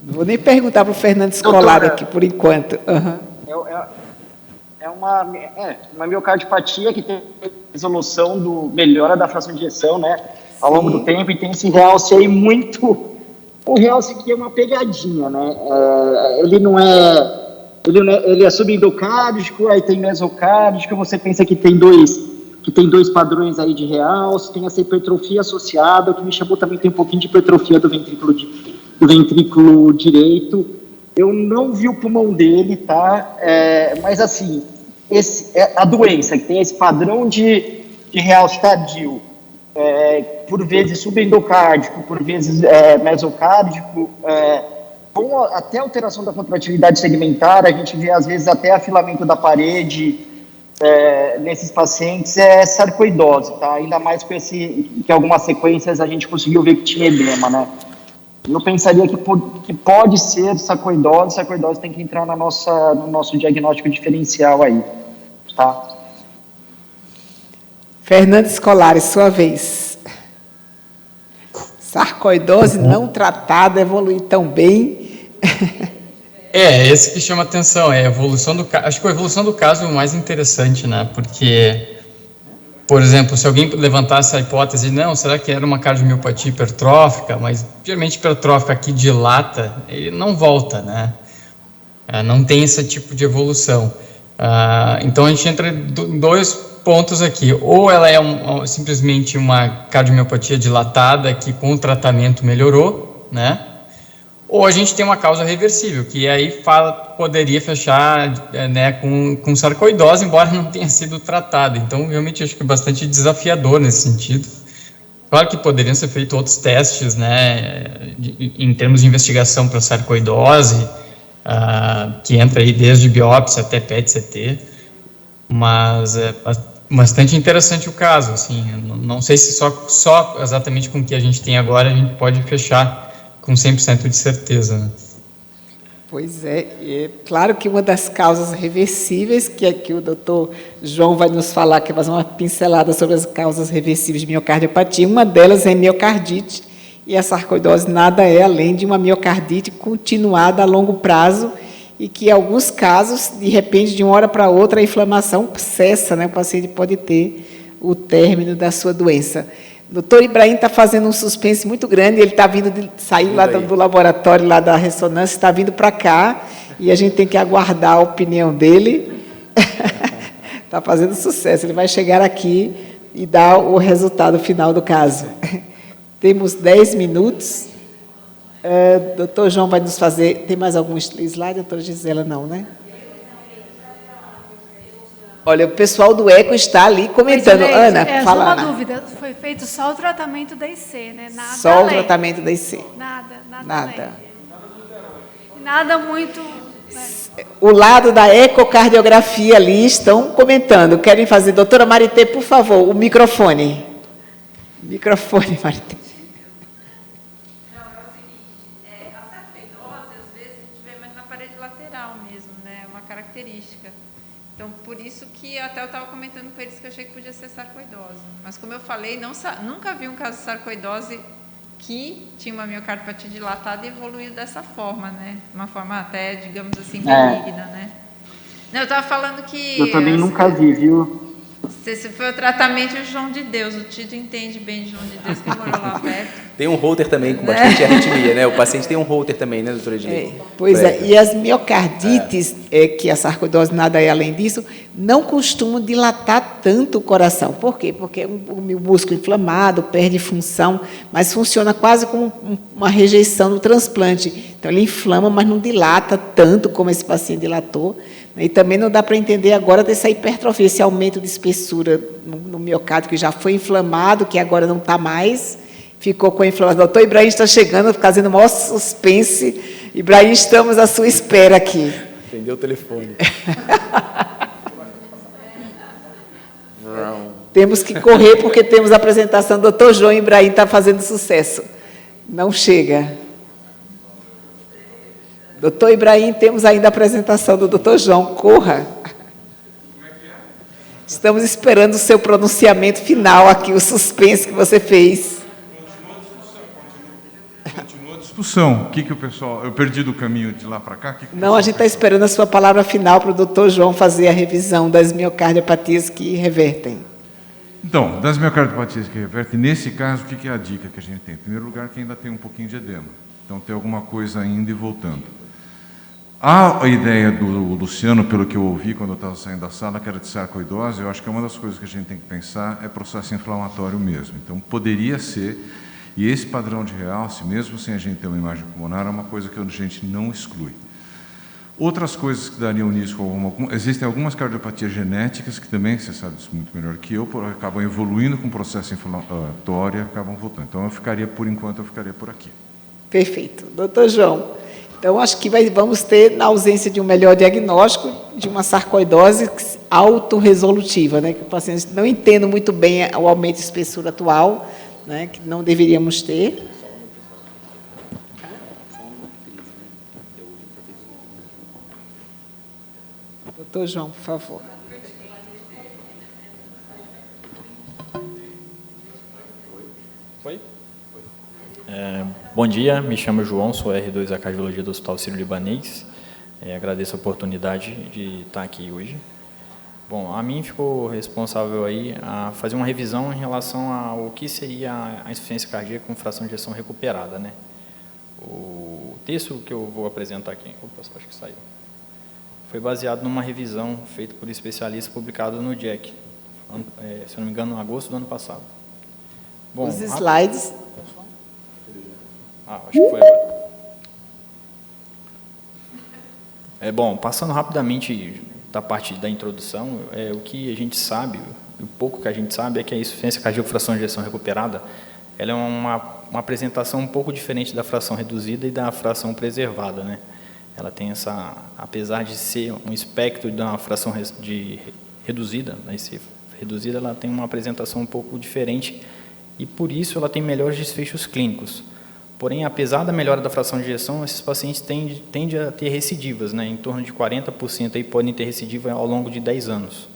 Não vou nem perguntar para o Fernando Scolari aqui, por enquanto. É uma miocardiopatia que tem resolução do melhora da fração de ejeção, né, ao longo do tempo, e tem esse realce aí muito... O realce aqui é uma pegadinha, né? Ele é subendocárdico, aí tem mesocárdico, você pensa que tem dois padrões aí de realce, tem essa hipertrofia associada. O que me chamou também, tem um pouquinho de hipertrofia do ventrículo direito. Eu não vi o pulmão dele, tá? Mas assim, a doença que tem esse padrão de realce tardio, por vezes subendocárdico, por vezes mesocárdico, com até alteração da contratividade segmentar, a gente vê às vezes até afilamento da parede, nesses pacientes, é sarcoidose, tá? Ainda mais com que algumas sequências a gente conseguiu ver que tinha edema, né? Eu pensaria que pode ser sarcoidose tem que entrar no nosso diagnóstico diferencial aí, tá? Fernando Scolari, sua vez. Sarcoidose não tratada, evoluir tão bem. Esse que chama atenção, a evolução do caso. Acho que a evolução do caso é o mais interessante, né? Porque, por exemplo, se alguém levantasse a hipótese, não, será que era uma cardiomiopatia hipertrófica? Mas, geralmente, hipertrófica que dilata, ele não volta, né? Não tem esse tipo de evolução. Então, a gente entra em dois pontos aqui. Ou ela é simplesmente uma cardiomiopatia dilatada que com o tratamento melhorou, né? Ou a gente tem uma causa reversível, que aí poderia fechar, né, com sarcoidose, embora não tenha sido tratada. Então, realmente, acho que é bastante desafiador nesse sentido. Claro que poderiam ser feitos outros testes, né, em termos de investigação para sarcoidose, que entra aí desde biópsia até PET-CT, mas é bastante interessante o caso. Assim, não sei se só exatamente com o que a gente tem agora a gente pode fechar com 100% de certeza, né? Pois é claro que uma das causas reversíveis, que aqui o doutor João vai nos falar, que vai fazer uma pincelada sobre as causas reversíveis de miocardiopatia, uma delas é miocardite, e a sarcoidose nada é além de uma miocardite continuada a longo prazo, e que em alguns casos, de repente, de uma hora para outra, a inflamação cessa, né? O paciente pode ter o término da sua doença. O doutor Ibrahim está fazendo um suspense muito grande, ele está saiu lá do laboratório, lá da ressonância, está vindo para cá, e a gente tem que aguardar a opinião dele. Está fazendo sucesso, ele vai chegar aqui e dar o resultado final do caso. Temos 10 minutos. Doutor João vai nos fazer... Tem mais algum slide, doutora Gisela? Não, né? Olha, o pessoal do ECO está ali comentando. Ana, fala, só uma Ana. dúvida. Foi feito só o tratamento da IC, né? Nada só além. o tratamento da IC. Nada. Nada muito... O lado da ecocardiografia ali estão comentando. Querem fazer? Doutora Marité, por favor, o microfone. Microfone, Marité. Então, por isso que até eu estava comentando com eles que eu achei que podia ser sarcoidose. Mas, como eu falei, nunca vi um caso de sarcoidose que tinha uma miocardiopatia dilatada e evoluiu dessa forma, né? Uma forma até, digamos assim, benigna, né? Não, eu estava falando que... Eu também nunca vi, viu? Esse foi o tratamento de João de Deus. O Tito entende bem de João de Deus, que morou lá perto. Tem um holter também com bastante arritmia, né? O paciente tem um holter também, né, doutora Edilene? Pois é, e as miocardites, que a sarcoidose nada é além disso, não costumam dilatar tanto o coração. Por quê? Porque o músculo inflamado perde função, mas funciona quase como uma rejeição no transplante. Então, ele inflama, mas não dilata tanto como esse paciente dilatou. E também não dá para entender agora dessa hipertrofia, esse aumento de espessura no miocárdio, que já foi inflamado, que agora não está mais, ficou com a inflamação. O doutor Ibrahim está chegando, fazendo o maior suspense. Ibrahim, estamos à sua espera aqui. Entendeu o telefone. Temos que correr, porque temos a apresentação do doutor João Ibrahim, está fazendo sucesso. Não chega. Doutor Ibrahim, temos ainda a apresentação do doutor João. Corra. Estamos esperando o seu pronunciamento final aqui, o suspense que você fez. Continua a discussão. O que o pessoal... Eu perdi do caminho de lá para cá? Não, a gente está esperando a sua palavra final para o doutor João fazer a revisão das miocardiopatias que revertem. Então, das miocardiopatias que revertem, nesse caso, o que é a dica que a gente tem? Em primeiro lugar, que ainda tem um pouquinho de edema. Então, tem alguma coisa ainda e voltando. A ideia do Luciano, pelo que eu ouvi quando eu estava saindo da sala, que era de sarcoidose, eu acho que uma das coisas que a gente tem que pensar é processo inflamatório mesmo. Então, poderia ser, e esse padrão de realce, mesmo sem a gente ter uma imagem pulmonar, é uma coisa que a gente não exclui. Outras coisas que dariam nisso, existem algumas cardiopatias genéticas que também, você sabe isso muito melhor que eu, acabam evoluindo com o processo inflamatório e acabam voltando. Então, por enquanto, eu ficaria por aqui. Perfeito. Doutor João, então, acho que vamos ter, na ausência de um melhor diagnóstico, de uma sarcoidose autorresolutiva, né, que o paciente não entende muito bem o aumento de espessura atual, né, que não deveríamos ter. Doutor João, por favor. Oi? Bom dia, me chamo João, sou R2 da Cardiologia do Hospital Sírio-Libanês. Agradeço a oportunidade de estar aqui hoje. Bom, a mim ficou responsável aí a fazer uma revisão em relação ao que seria a insuficiência cardíaca com fração de ejeção recuperada, né? O texto que eu vou apresentar aqui, acho que saiu, foi baseado numa revisão feita por especialistas publicado no JACC, se não me engano, em agosto do ano passado. Bom, os slides. Acho que foi agora. Bom, passando rapidamente da parte da introdução, o que a gente sabe, o pouco que a gente sabe é que a insuficiência cardíaca com fração de ejeção recuperada, ela é uma apresentação um pouco diferente da fração reduzida e da fração preservada, né? Ela tem essa, apesar de ser um espectro da fração reduzida, ela tem uma apresentação um pouco diferente e, por isso, ela tem melhores desfechos clínicos. Porém, apesar da melhora da fração de ejeção, esses pacientes tendem a ter recidivas, né? Em torno de 40% aí podem ter recidiva ao longo de 10 anos.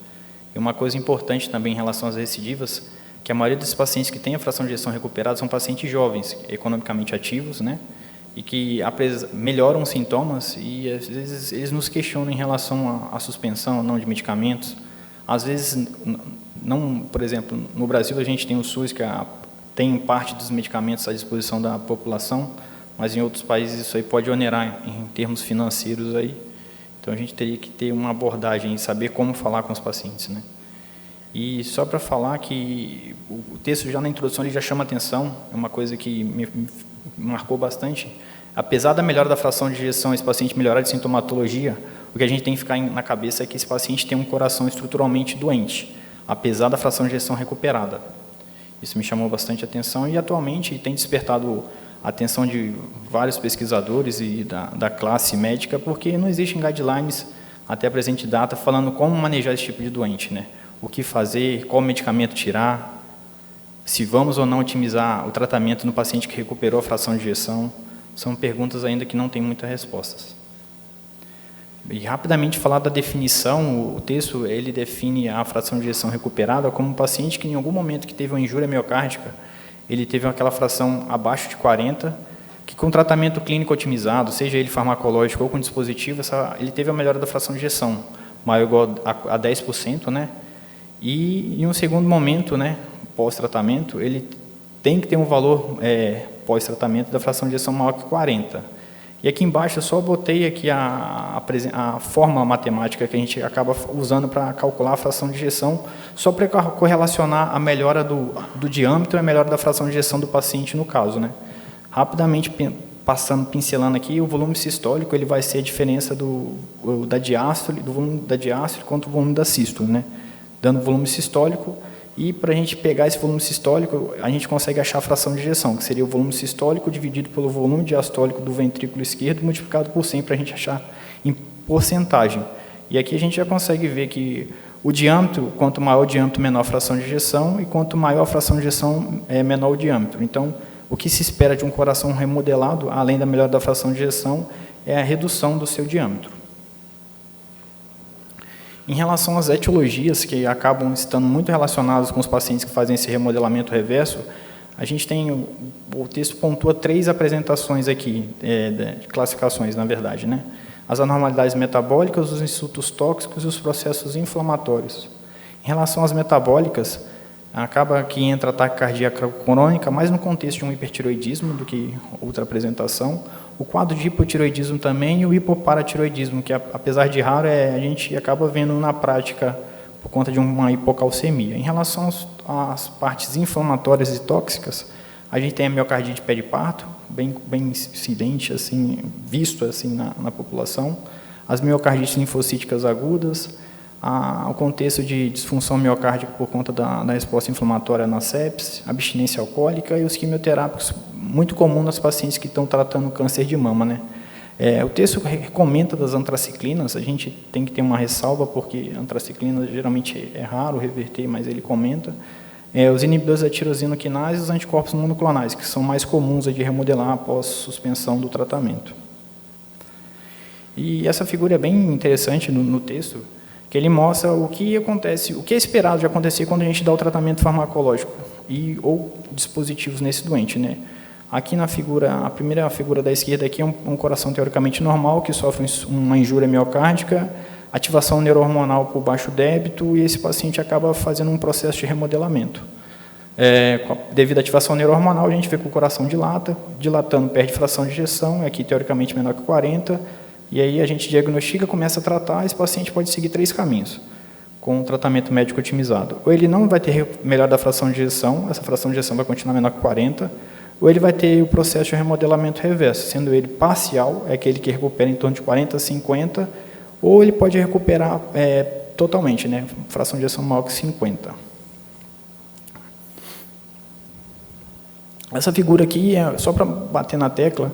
E uma coisa importante também em relação às recidivas, que a maioria desses pacientes que têm a fração de ejeção recuperada são pacientes jovens, economicamente ativos, né? E que melhoram os sintomas e, às vezes, eles nos questionam em relação à suspensão ou não de medicamentos. Às vezes, não, por exemplo, no Brasil a gente tem o SUS, que tem parte dos medicamentos à disposição da população, mas em outros países isso aí pode onerar em termos financeiros aí. Então a gente teria que ter uma abordagem, saber como falar com os pacientes, né? E só para falar que o texto já na introdução ele já chama atenção, é uma coisa que me marcou bastante. Apesar da melhora da fração de ejeção, esse paciente melhorar de sintomatologia, o que a gente tem que ficar na cabeça é que esse paciente tem um coração estruturalmente doente, apesar da fração de ejeção recuperada. Isso me chamou bastante atenção e atualmente tem despertado a atenção de vários pesquisadores e da classe médica, porque não existem guidelines até a presente data falando como manejar esse tipo de doente, né? O que fazer, qual medicamento tirar, se vamos ou não otimizar o tratamento no paciente que recuperou a fração de ejeção, são perguntas ainda que não têm muitas respostas. E rapidamente falar da definição, o texto ele define a fração de ejeção recuperada como um paciente que em algum momento que teve uma injúria miocárdica, ele teve aquela fração abaixo de 40, que com tratamento clínico otimizado, seja ele farmacológico ou com dispositivo, ele teve a melhora da fração de ejeção, maior ou igual a 10%, né? E em um segundo momento, né, pós-tratamento, ele tem que ter um valor pós-tratamento da fração de ejeção maior que 40. E aqui embaixo eu só botei aqui a fórmula matemática que a gente acaba usando para calcular a fração de ejeção, só para correlacionar a melhora do diâmetro e a melhora da fração de ejeção do paciente no caso, né? Rapidamente pincelando aqui, o volume sistólico ele vai ser a diferença do volume da diástole contra o volume da sístole, né? Dando volume sistólico, e para a gente pegar esse volume sistólico, a gente consegue achar a fração de ejeção, que seria o volume sistólico dividido pelo volume diastólico do ventrículo esquerdo, multiplicado por 100, para a gente achar em porcentagem. E aqui a gente já consegue ver que o diâmetro, quanto maior o diâmetro, menor a fração de ejeção, e quanto maior a fração de ejeção, menor o diâmetro. Então, o que se espera de um coração remodelado, além da melhora da fração de ejeção, é a redução do seu diâmetro. Em relação às etiologias, que acabam estando muito relacionadas com os pacientes que fazem esse remodelamento reverso, a gente tem, o texto pontua 3 apresentações aqui, de classificações, na verdade, né? As anormalidades metabólicas, os insultos tóxicos e os processos inflamatórios. Em relação às metabólicas, acaba que entra ataque cardíaco crônica, mais no contexto de um hipertiroidismo do que outra apresentação. O quadro de hipotiroidismo também e o hipoparatiroidismo, que apesar de raro, a gente acaba vendo na prática por conta de uma hipocalcemia. Em relação às partes inflamatórias e tóxicas, a gente tem a miocardite periparto, bem incidente, assim, visto assim, na população, as miocardites linfocíticas agudas, o contexto de disfunção miocárdica por conta da resposta inflamatória na sepse, abstinência alcoólica e os quimioterápicos, muito comum nas pacientes que estão tratando câncer de mama, né? O texto recomenda das antraciclinas, a gente tem que ter uma ressalva, porque antraciclina geralmente é raro reverter, mas ele comenta. Os inibidores da tirosina quinase e os anticorpos monoclonais, que são mais comuns de remodelar após suspensão do tratamento. E essa figura é bem interessante no texto, que ele mostra o que acontece, o que é esperado de acontecer quando a gente dá o tratamento farmacológico ou dispositivos nesse doente, né? Aqui na figura, a primeira figura da esquerda aqui é um coração teoricamente normal que sofre uma injúria miocárdica, ativação neurohormonal por baixo débito, e esse paciente acaba fazendo um processo de remodelamento. Devido à ativação neurohormonal, a gente vê que o coração dilatando perde fração de ejeção, aqui teoricamente menor que 40, e aí a gente diagnostica, começa a tratar, esse paciente pode seguir 3 caminhos, com um tratamento médico otimizado. Ou ele não vai ter melhora da fração de ejeção, essa fração de ejeção vai continuar menor que 40, ou ele vai ter o processo de remodelamento reverso, sendo ele parcial, é aquele que recupera em torno de 40 a 50, ou ele pode recuperar totalmente, né, fração de ejeção maior que 50. Essa figura aqui é só para bater na tecla.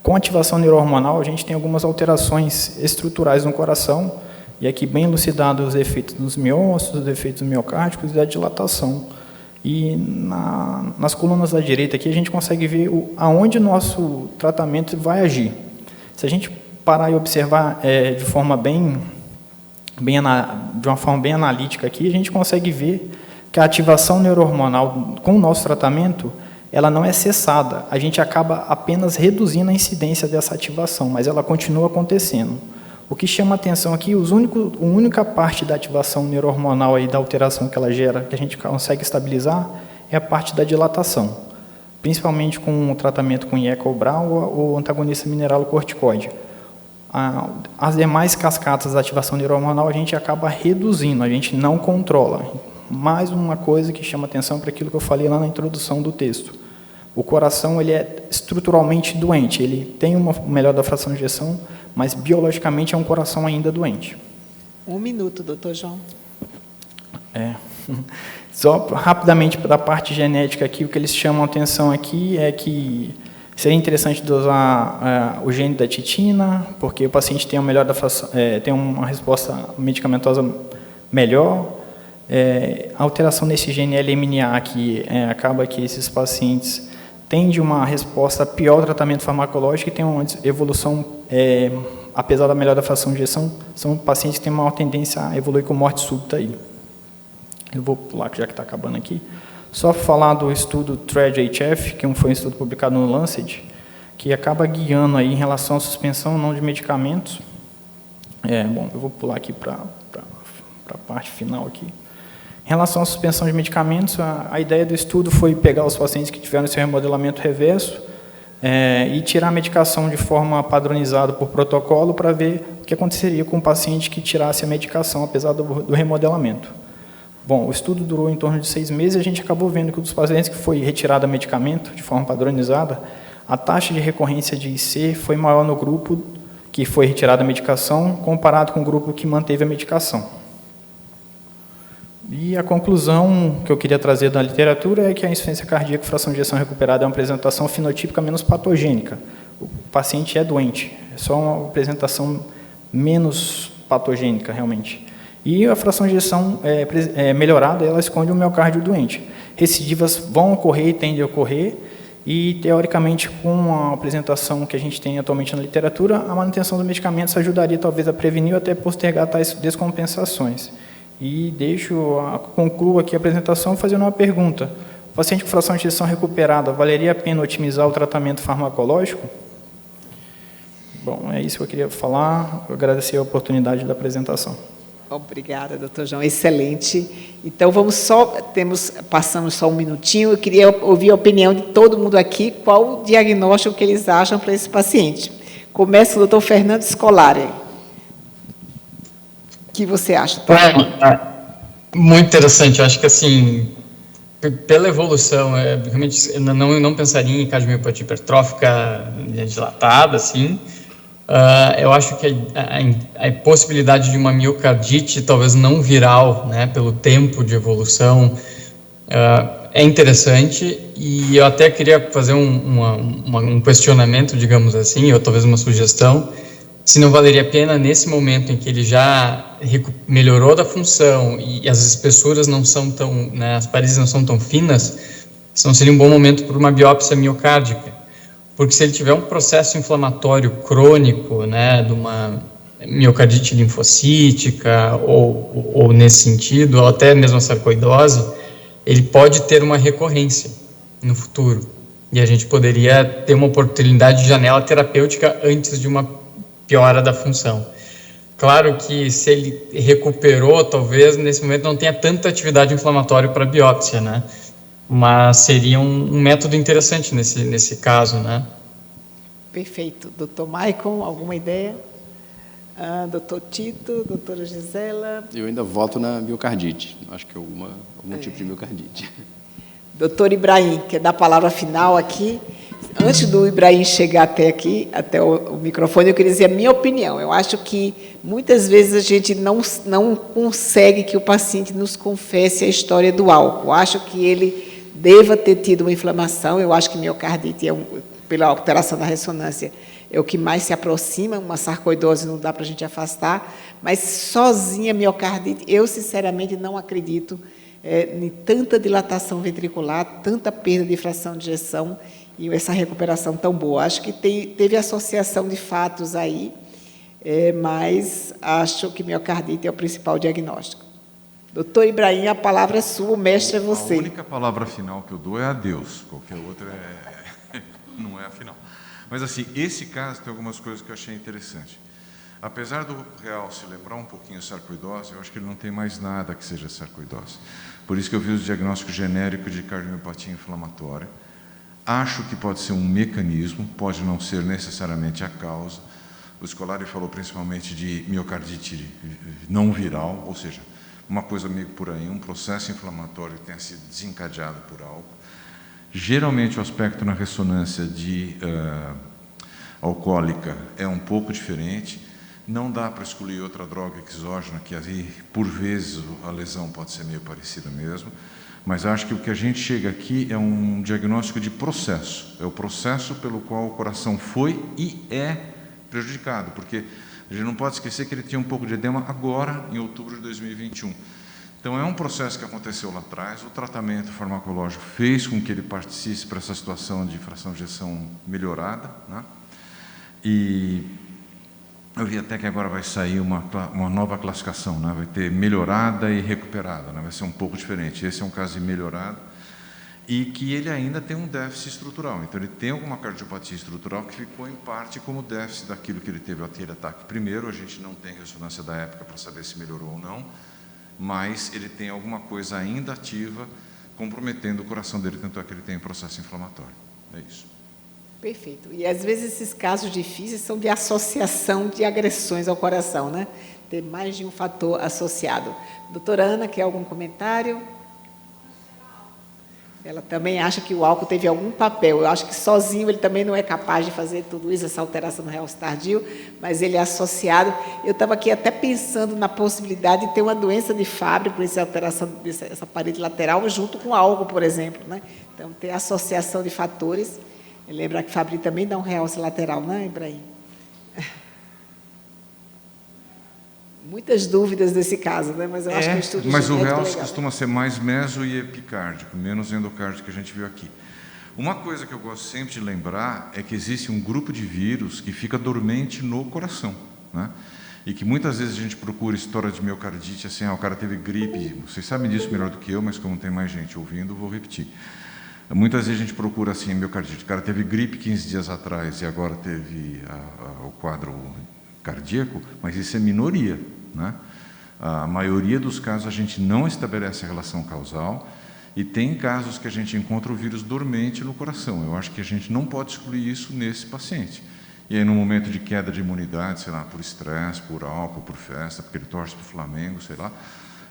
Com ativação neurohormonal, a gente tem algumas alterações estruturais no coração, e aqui bem elucidados os efeitos dos miócitos, os efeitos miocárdicos e da dilatação. E nas colunas da direita aqui, a gente consegue ver aonde o nosso tratamento vai agir. Se a gente parar e observar de uma forma bem analítica aqui, a gente consegue ver que a ativação neurohormonal com o nosso tratamento, ela não é cessada, a gente acaba apenas reduzindo a incidência dessa ativação, mas ela continua acontecendo. O que chama a atenção aqui, a única parte da ativação neurohormonal e da alteração que ela gera, que a gente consegue estabilizar, é a parte da dilatação, principalmente com o tratamento com IECA ou antagonista mineralocorticoide. As demais cascatas da ativação neurohormonal a gente acaba reduzindo, a gente não controla. Mais uma coisa que chama atenção para aquilo que eu falei lá na introdução do texto. O coração ele é estruturalmente doente, ele tem uma melhora da fração de ejeção, mas biologicamente é um coração ainda doente. 1 minuto, doutor João. Só rapidamente da parte genética aqui, o que eles chamam atenção aqui é que seria interessante dosar o gene da titina, porque o paciente tem uma melhora da fração, tem uma resposta medicamentosa melhor. A alteração nesse gene LMNA aqui acaba que esses pacientes têm uma resposta pior ao tratamento farmacológico e tem uma evolução, apesar da melhora da fração de ejeção, são pacientes que têm maior tendência a evoluir com morte súbita aí. Eu vou pular, já que está acabando aqui. Só falar do estudo TREAD-HF, que foi um estudo publicado no Lancet, que acaba guiando aí em relação à suspensão ou não de medicamentos. Bom, eu vou pular aqui para a parte final aqui. Em relação à suspensão de medicamentos, a ideia do estudo foi pegar os pacientes que tiveram esse remodelamento reverso e tirar a medicação de forma padronizada por protocolo para ver o que aconteceria com o paciente que tirasse a medicação, apesar do remodelamento. Bom, o estudo durou em torno de 6 meses e a gente acabou vendo que dos pacientes que foi retirado o medicamento de forma padronizada, a taxa de recorrência de IC foi maior no grupo que foi retirada a medicação, comparado com o grupo que manteve a medicação. E a conclusão que eu queria trazer da literatura é que a insuficiência cardíaca, fração de ejeção recuperada, é uma apresentação fenotípica menos patogênica. O paciente é doente, é só uma apresentação menos patogênica, realmente. E a fração de ejeção melhorada, ela esconde o miocárdio doente. Recidivas vão ocorrer e tendem a ocorrer, e, teoricamente, com a apresentação que a gente tem atualmente na literatura, a manutenção dos medicamentos ajudaria, talvez, a prevenir ou até postergar tais descompensações. E concluo aqui a apresentação fazendo uma pergunta. O paciente com fração de ejeção recuperada, valeria a pena otimizar o tratamento farmacológico? Bom, é isso que eu queria falar. Eu agradecer a oportunidade da apresentação. Obrigada, doutor João, excelente. Então, passamos só um minutinho, eu queria ouvir a opinião de todo mundo aqui, qual o diagnóstico que eles acham para esse paciente. Começa o doutor Fernando Scolari. O que você acha? Muito interessante, eu acho que assim, pela evolução, realmente eu não pensaria em cardiomiopatia hipertrófica dilatada, assim. Eu acho que a possibilidade de uma miocardite, talvez não viral, né, pelo tempo de evolução, é interessante, e eu até queria fazer um questionamento, digamos assim, ou talvez uma sugestão, se não valeria a pena, nesse momento em que ele já melhorou da função e as espessuras não são tão, né, as paredes não são tão finas, se não seria um bom momento para uma biópsia miocárdica. Porque se ele tiver um processo inflamatório crônico, né, de uma miocardite linfocítica, ou nesse sentido, ou até mesmo a sarcoidose, ele pode ter uma recorrência no futuro. E a gente poderia ter uma oportunidade de janela terapêutica antes de uma piora da função. Claro que se ele recuperou, talvez nesse momento não tenha tanta atividade inflamatória para biópsia, né? Mas seria um método interessante nesse caso, né? Perfeito. Doutor Maicon, alguma ideia? Doutor Tito, doutora Gisela? Eu ainda voto na miocardite. Acho que algum tipo de miocardite. Doutor Ibrahim, quer dar a palavra final aqui? Antes do Ibrahim chegar até aqui, até o microfone, eu queria dizer a minha opinião. Eu acho que muitas vezes a gente não consegue que o paciente nos confesse a história do álcool. Eu acho que ele deva ter tido uma inflamação. Eu acho que miocardite, pela alteração da ressonância, é o que mais se aproxima. Uma sarcoidose não dá para a gente afastar, mas sozinha miocardite, eu sinceramente não acredito em tanta dilatação ventricular, tanta perda de fração de ejeção e essa recuperação tão boa. Acho que teve associação de fatos aí, mas acho que miocardite é o principal diagnóstico. Doutor Ibrahim, a palavra é sua, o mestre é você. A única palavra final que eu dou é adeus, qualquer outra não é a final. Mas, assim, esse caso tem algumas coisas que eu achei interessante. Apesar do real se lembrar um pouquinho a sarcoidose, eu acho que ele não tem mais nada que seja sarcoidose. Por isso que eu vi o diagnóstico genérico de cardiomiopatia inflamatória. Acho que pode ser um mecanismo, pode não ser necessariamente a causa. O Scolari falou principalmente de miocardite não viral, ou seja, uma coisa meio por aí, um processo inflamatório que tenha sido desencadeado por algo. Geralmente o aspecto na ressonância alcoólica é um pouco diferente. Não dá para excluir outra droga exógena, que aí, por vezes, a lesão pode ser meio parecida mesmo. Mas acho que o que a gente chega aqui é um diagnóstico de processo. É o processo pelo qual o coração foi e é prejudicado, porque a gente não pode esquecer que ele tinha um pouco de edema agora, em outubro de 2021. Então, é um processo que aconteceu lá atrás, o tratamento farmacológico fez com que ele participe para essa situação de fração de ejeção melhorada, né? E eu vi até que agora vai sair uma nova classificação, né? Vai ter melhorada e recuperada, né? Vai ser um pouco diferente. Esse é um caso de melhorada e que ele ainda tem um déficit estrutural. Então, ele tem alguma cardiopatia estrutural que ficou, em parte, como déficit daquilo que ele teve aquele ataque primeiro. A gente não tem ressonância da época para saber se melhorou ou não, mas ele tem alguma coisa ainda ativa comprometendo o coração dele, tanto é que ele tem um processo inflamatório. É isso. Perfeito. E, às vezes, esses casos difíceis são de associação de agressões ao coração, né? Ter mais de um fator associado. Doutora Ana, quer algum comentário? Ela também acha que o álcool teve algum papel. Eu acho que sozinho ele também não é capaz de fazer tudo isso, essa alteração no realce tardio, mas ele é associado. Eu estava aqui até pensando na possibilidade de ter uma doença de Fabry, por essa alteração dessa parede lateral, junto com álcool, por exemplo, né? Então, ter associação de fatores. Lembra que Fabry também dá um realce lateral, né, Ibrahim? Muitas dúvidas nesse caso, né? Mas eu acho que o estudo mas o genético realce legal. costuma ser mais meso e epicárdico, menos endocárdico que a gente viu aqui. Uma coisa que eu gosto sempre de lembrar é que existe um grupo de vírus que fica dormente no coração, né? E que muitas vezes a gente procura história de miocardite, assim, o cara teve gripe, vocês sabem disso melhor do que eu, mas como tem mais gente ouvindo, vou repetir. Muitas vezes a gente procura assim, miocardite, o cara teve gripe 15 dias atrás e agora teve o quadro cardíaco, mas isso é minoria, né? A maioria dos casos a gente não estabelece a relação causal e tem casos que a gente encontra o vírus dormente no coração. Eu acho que a gente não pode excluir isso nesse paciente. E aí, no momento de queda de imunidade, sei lá, por estresse, por álcool, por festa, porque ele torce para o Flamengo, sei lá,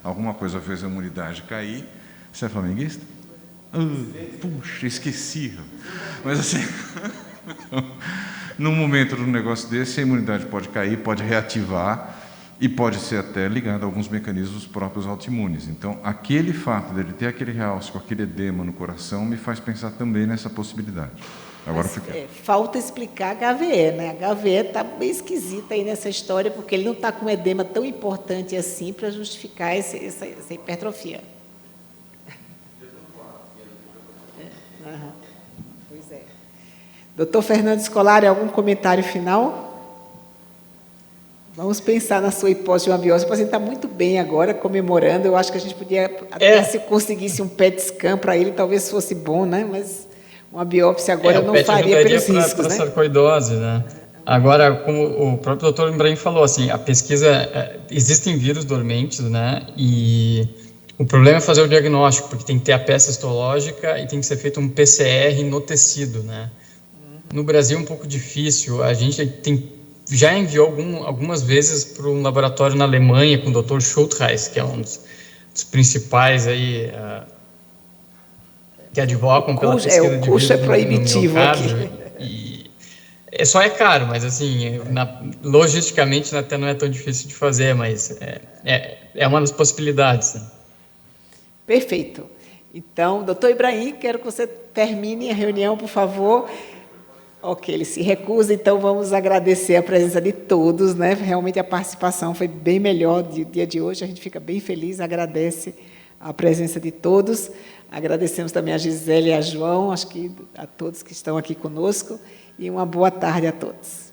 alguma coisa fez a imunidade cair. Você é flamenguista? Puxa, esqueci. Mas assim, num momento de um negócio desse, a imunidade pode cair, pode reativar e pode ser até ligado a alguns mecanismos próprios autoimunes. Então, aquele fato dele ter aquele realce com aquele edema no coração me faz pensar também nessa possibilidade. Agora falta explicar HVE, né? HVE está bem esquisita aí nessa história, porque ele não está com um edema tão importante assim para justificar essa hipertrofia. Pois é. Doutor Fernando Scolari, algum comentário final? Vamos pensar na sua hipótese de uma biópsia. O paciente está muito bem agora, comemorando. Eu acho que a gente podia, até se conseguisse um PET scan para ele, talvez fosse bom, né? Mas uma biópsia agora eu não faria pelos riscos, para né? sarcoidose, né? Agora, como o próprio doutor Ibrahim falou, assim, a pesquisa, existem vírus dormentes, né? E o problema é fazer o diagnóstico, porque tem que ter a peça histológica e tem que ser feito um PCR no tecido, né? No Brasil é um pouco difícil. A gente já enviou algumas vezes para um laboratório na Alemanha com o Dr. Schultheiss, que é um dos principais aí, que advogam pela pesquisa de vírus. O custo é proibitivo aqui. E só é caro, mas assim, logisticamente até não é tão difícil de fazer, mas é uma das possibilidades. Né? Perfeito. Então, doutor Ibrahim, quero que você termine a reunião, por favor. Ok, ele se recusa, então vamos agradecer a presença de todos, né? Realmente a participação foi bem melhor do dia de hoje, a gente fica bem feliz, agradece a presença de todos, agradecemos também a Gisele e a João, acho que a todos que estão aqui conosco, e uma boa tarde a todos.